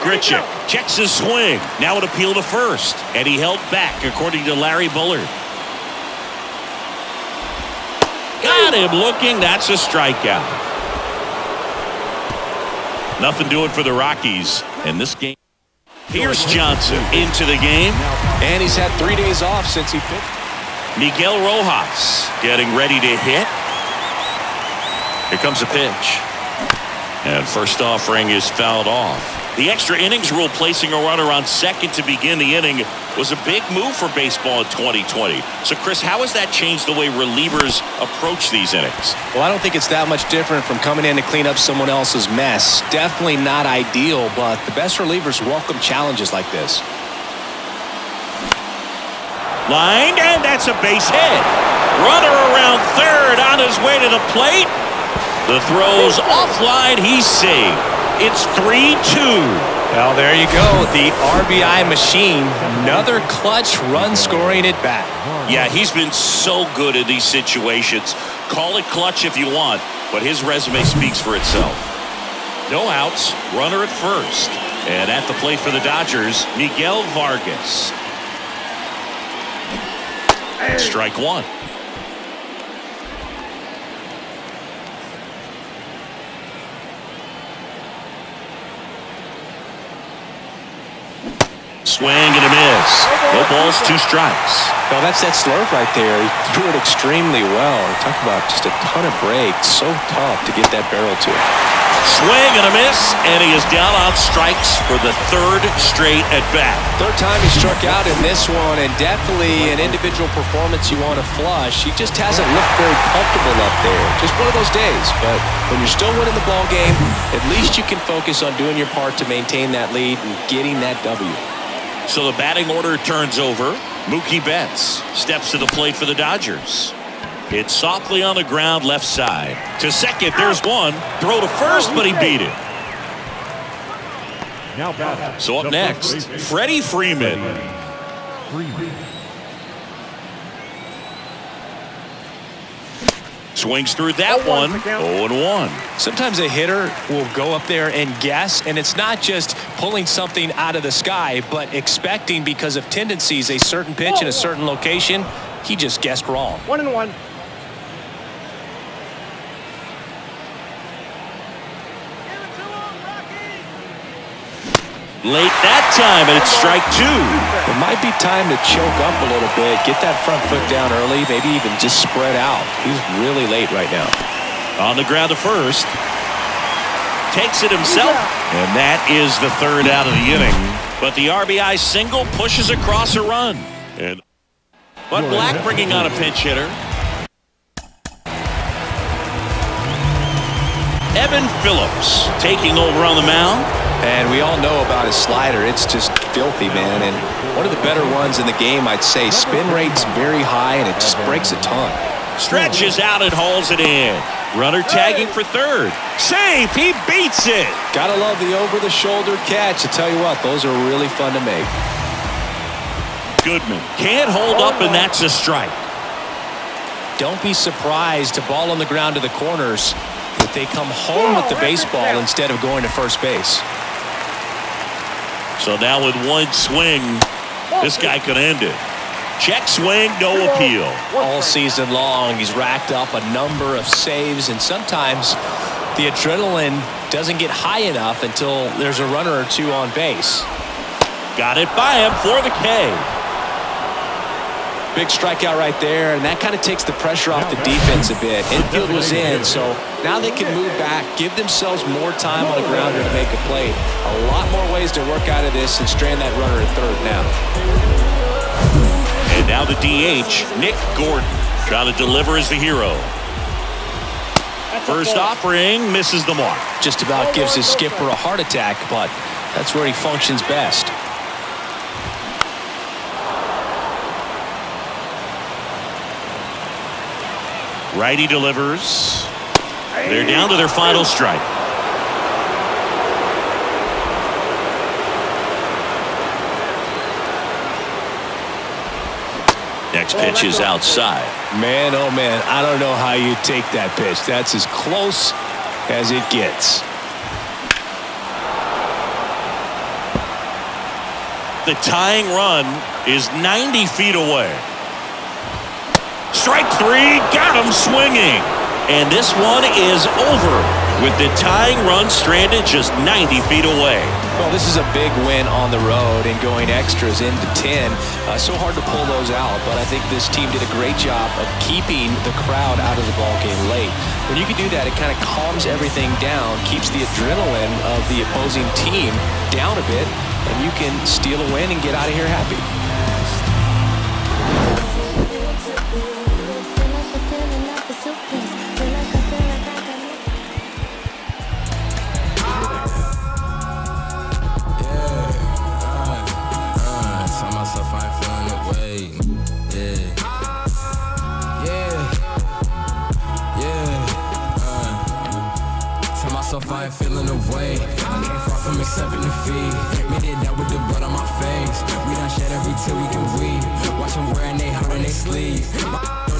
Speaker 3: Grichuk checks his swing. Now an appeal to first. And he held back, according to Larry Bullard. Got him looking. That's a strikeout. Nothing doing for the Rockies in this game. Pierce Johnson into the game.
Speaker 1: And he's had 3 days off since he pitched.
Speaker 3: Miguel Rojas getting ready to hit. Here comes a pitch. And first offering is fouled off. The extra innings rule placing a runner on second to begin the inning was a big move for baseball in 2020. So, Chris, how has that changed the way relievers approach these innings?
Speaker 1: Well, I don't think it's that much different from coming in to clean up someone else's mess. Definitely not ideal, but the best relievers welcome challenges like this.
Speaker 3: Lined, and that's a base hit. Runner around third on his way to the plate. The throw's offline. He's saved. It's 3-2.
Speaker 1: Well, there you go. The RBI machine. Another clutch run scoring at bat.
Speaker 3: Yeah, he's been so good in these situations. Call it clutch if you want, but his resume speaks for itself. No outs. Runner at first. And at the plate for the Dodgers, Miguel Vargas. Strike one. Swing and a miss. No balls, 2 strikes.
Speaker 1: Well, that's that slurve right there. He threw it extremely well. Talk about just a ton of breaks. So tough to get that barrel to it.
Speaker 3: Swing and a miss, and he is down on strikes for the 3rd straight at bat.
Speaker 1: 3rd time he struck out in this one, and definitely an individual performance you want to flush. He just hasn't looked very comfortable up there. Just one of those days. But when you're still winning the ball game, at least you can focus on doing your part to maintain that lead and getting that W.
Speaker 3: So the batting order turns over. Mookie Betts steps to the plate for the Dodgers. It's softly on the ground left side. To second, there's one. Throw to first, but he beat it.
Speaker 4: Now batting.
Speaker 3: So up next, Freddie Freeman. Swings through that one. 0-1.
Speaker 1: Sometimes a hitter will go up there and guess, and it's not just pulling something out of the sky, but expecting because of tendencies a certain pitch in a certain location. He just guessed wrong.
Speaker 5: 1-1.
Speaker 3: Late that time, and it's strike 2.
Speaker 1: It might be time to choke up a little bit, get that front foot down early, maybe even just spread out. He's really late right now.
Speaker 3: On the ground to first. Takes it himself, and that is the 3rd out of the inning. But the RBI single pushes across a run. But Black bringing on a pinch hitter. Evan Phillips taking over on the mound.
Speaker 1: And we all know about his slider. It's just filthy, man. And one of the better ones in the game, I'd say. Spin rate's very high, and it just breaks a ton.
Speaker 3: Stretches out and hauls it in. Runner tagging for third. Safe. He beats it.
Speaker 1: Gotta love the over-the-shoulder catch. I tell you what, those are really fun to make.
Speaker 3: Goodman can't hold up, and that's a strike.
Speaker 1: Don't be surprised to ball on the ground to the corners. that they come home with the baseball instead of going to first base.
Speaker 3: So now with one swing, this guy could end it. Check swing, no appeal.
Speaker 1: All season long, he's racked up a number of saves, and sometimes the adrenaline doesn't get high enough until there's a runner or two on base.
Speaker 3: Got it by him for the K.
Speaker 1: Big strikeout right there, and that kind of takes the pressure off the defense a bit. Infield was in, so now they can move back, give themselves more time on a grounder to make a play. A lot more ways to work out of this and strand that runner at third now.
Speaker 3: And now the DH, Nick Gordon, trying to deliver as the hero. First offering misses the mark.
Speaker 1: Just about gives his skipper a heart attack, but that's where he functions best.
Speaker 3: Righty delivers. They're down to their final strike. Next pitch is outside.
Speaker 1: Man, oh man, I don't know how you take that pitch. That's as close as it gets.
Speaker 3: The tying run is 90 feet away. Strike three, got him swinging. And this one is over with the tying run stranded just 90 feet away.
Speaker 1: Well, this is a big win on the road and going extras into 10. So hard to pull those out, but I think this team did a great job of keeping the crowd out of the ball game late. When you can do that, it kind of calms everything down, keeps the adrenaline of the opposing team down a bit, and you can steal a win and get out of here happy.
Speaker 9: I ain't feeling away. I came far from accepting defeat. Made it out with the blood on my face. We done shed every tear we can weep. Watch them wearing they heart on their sleeve.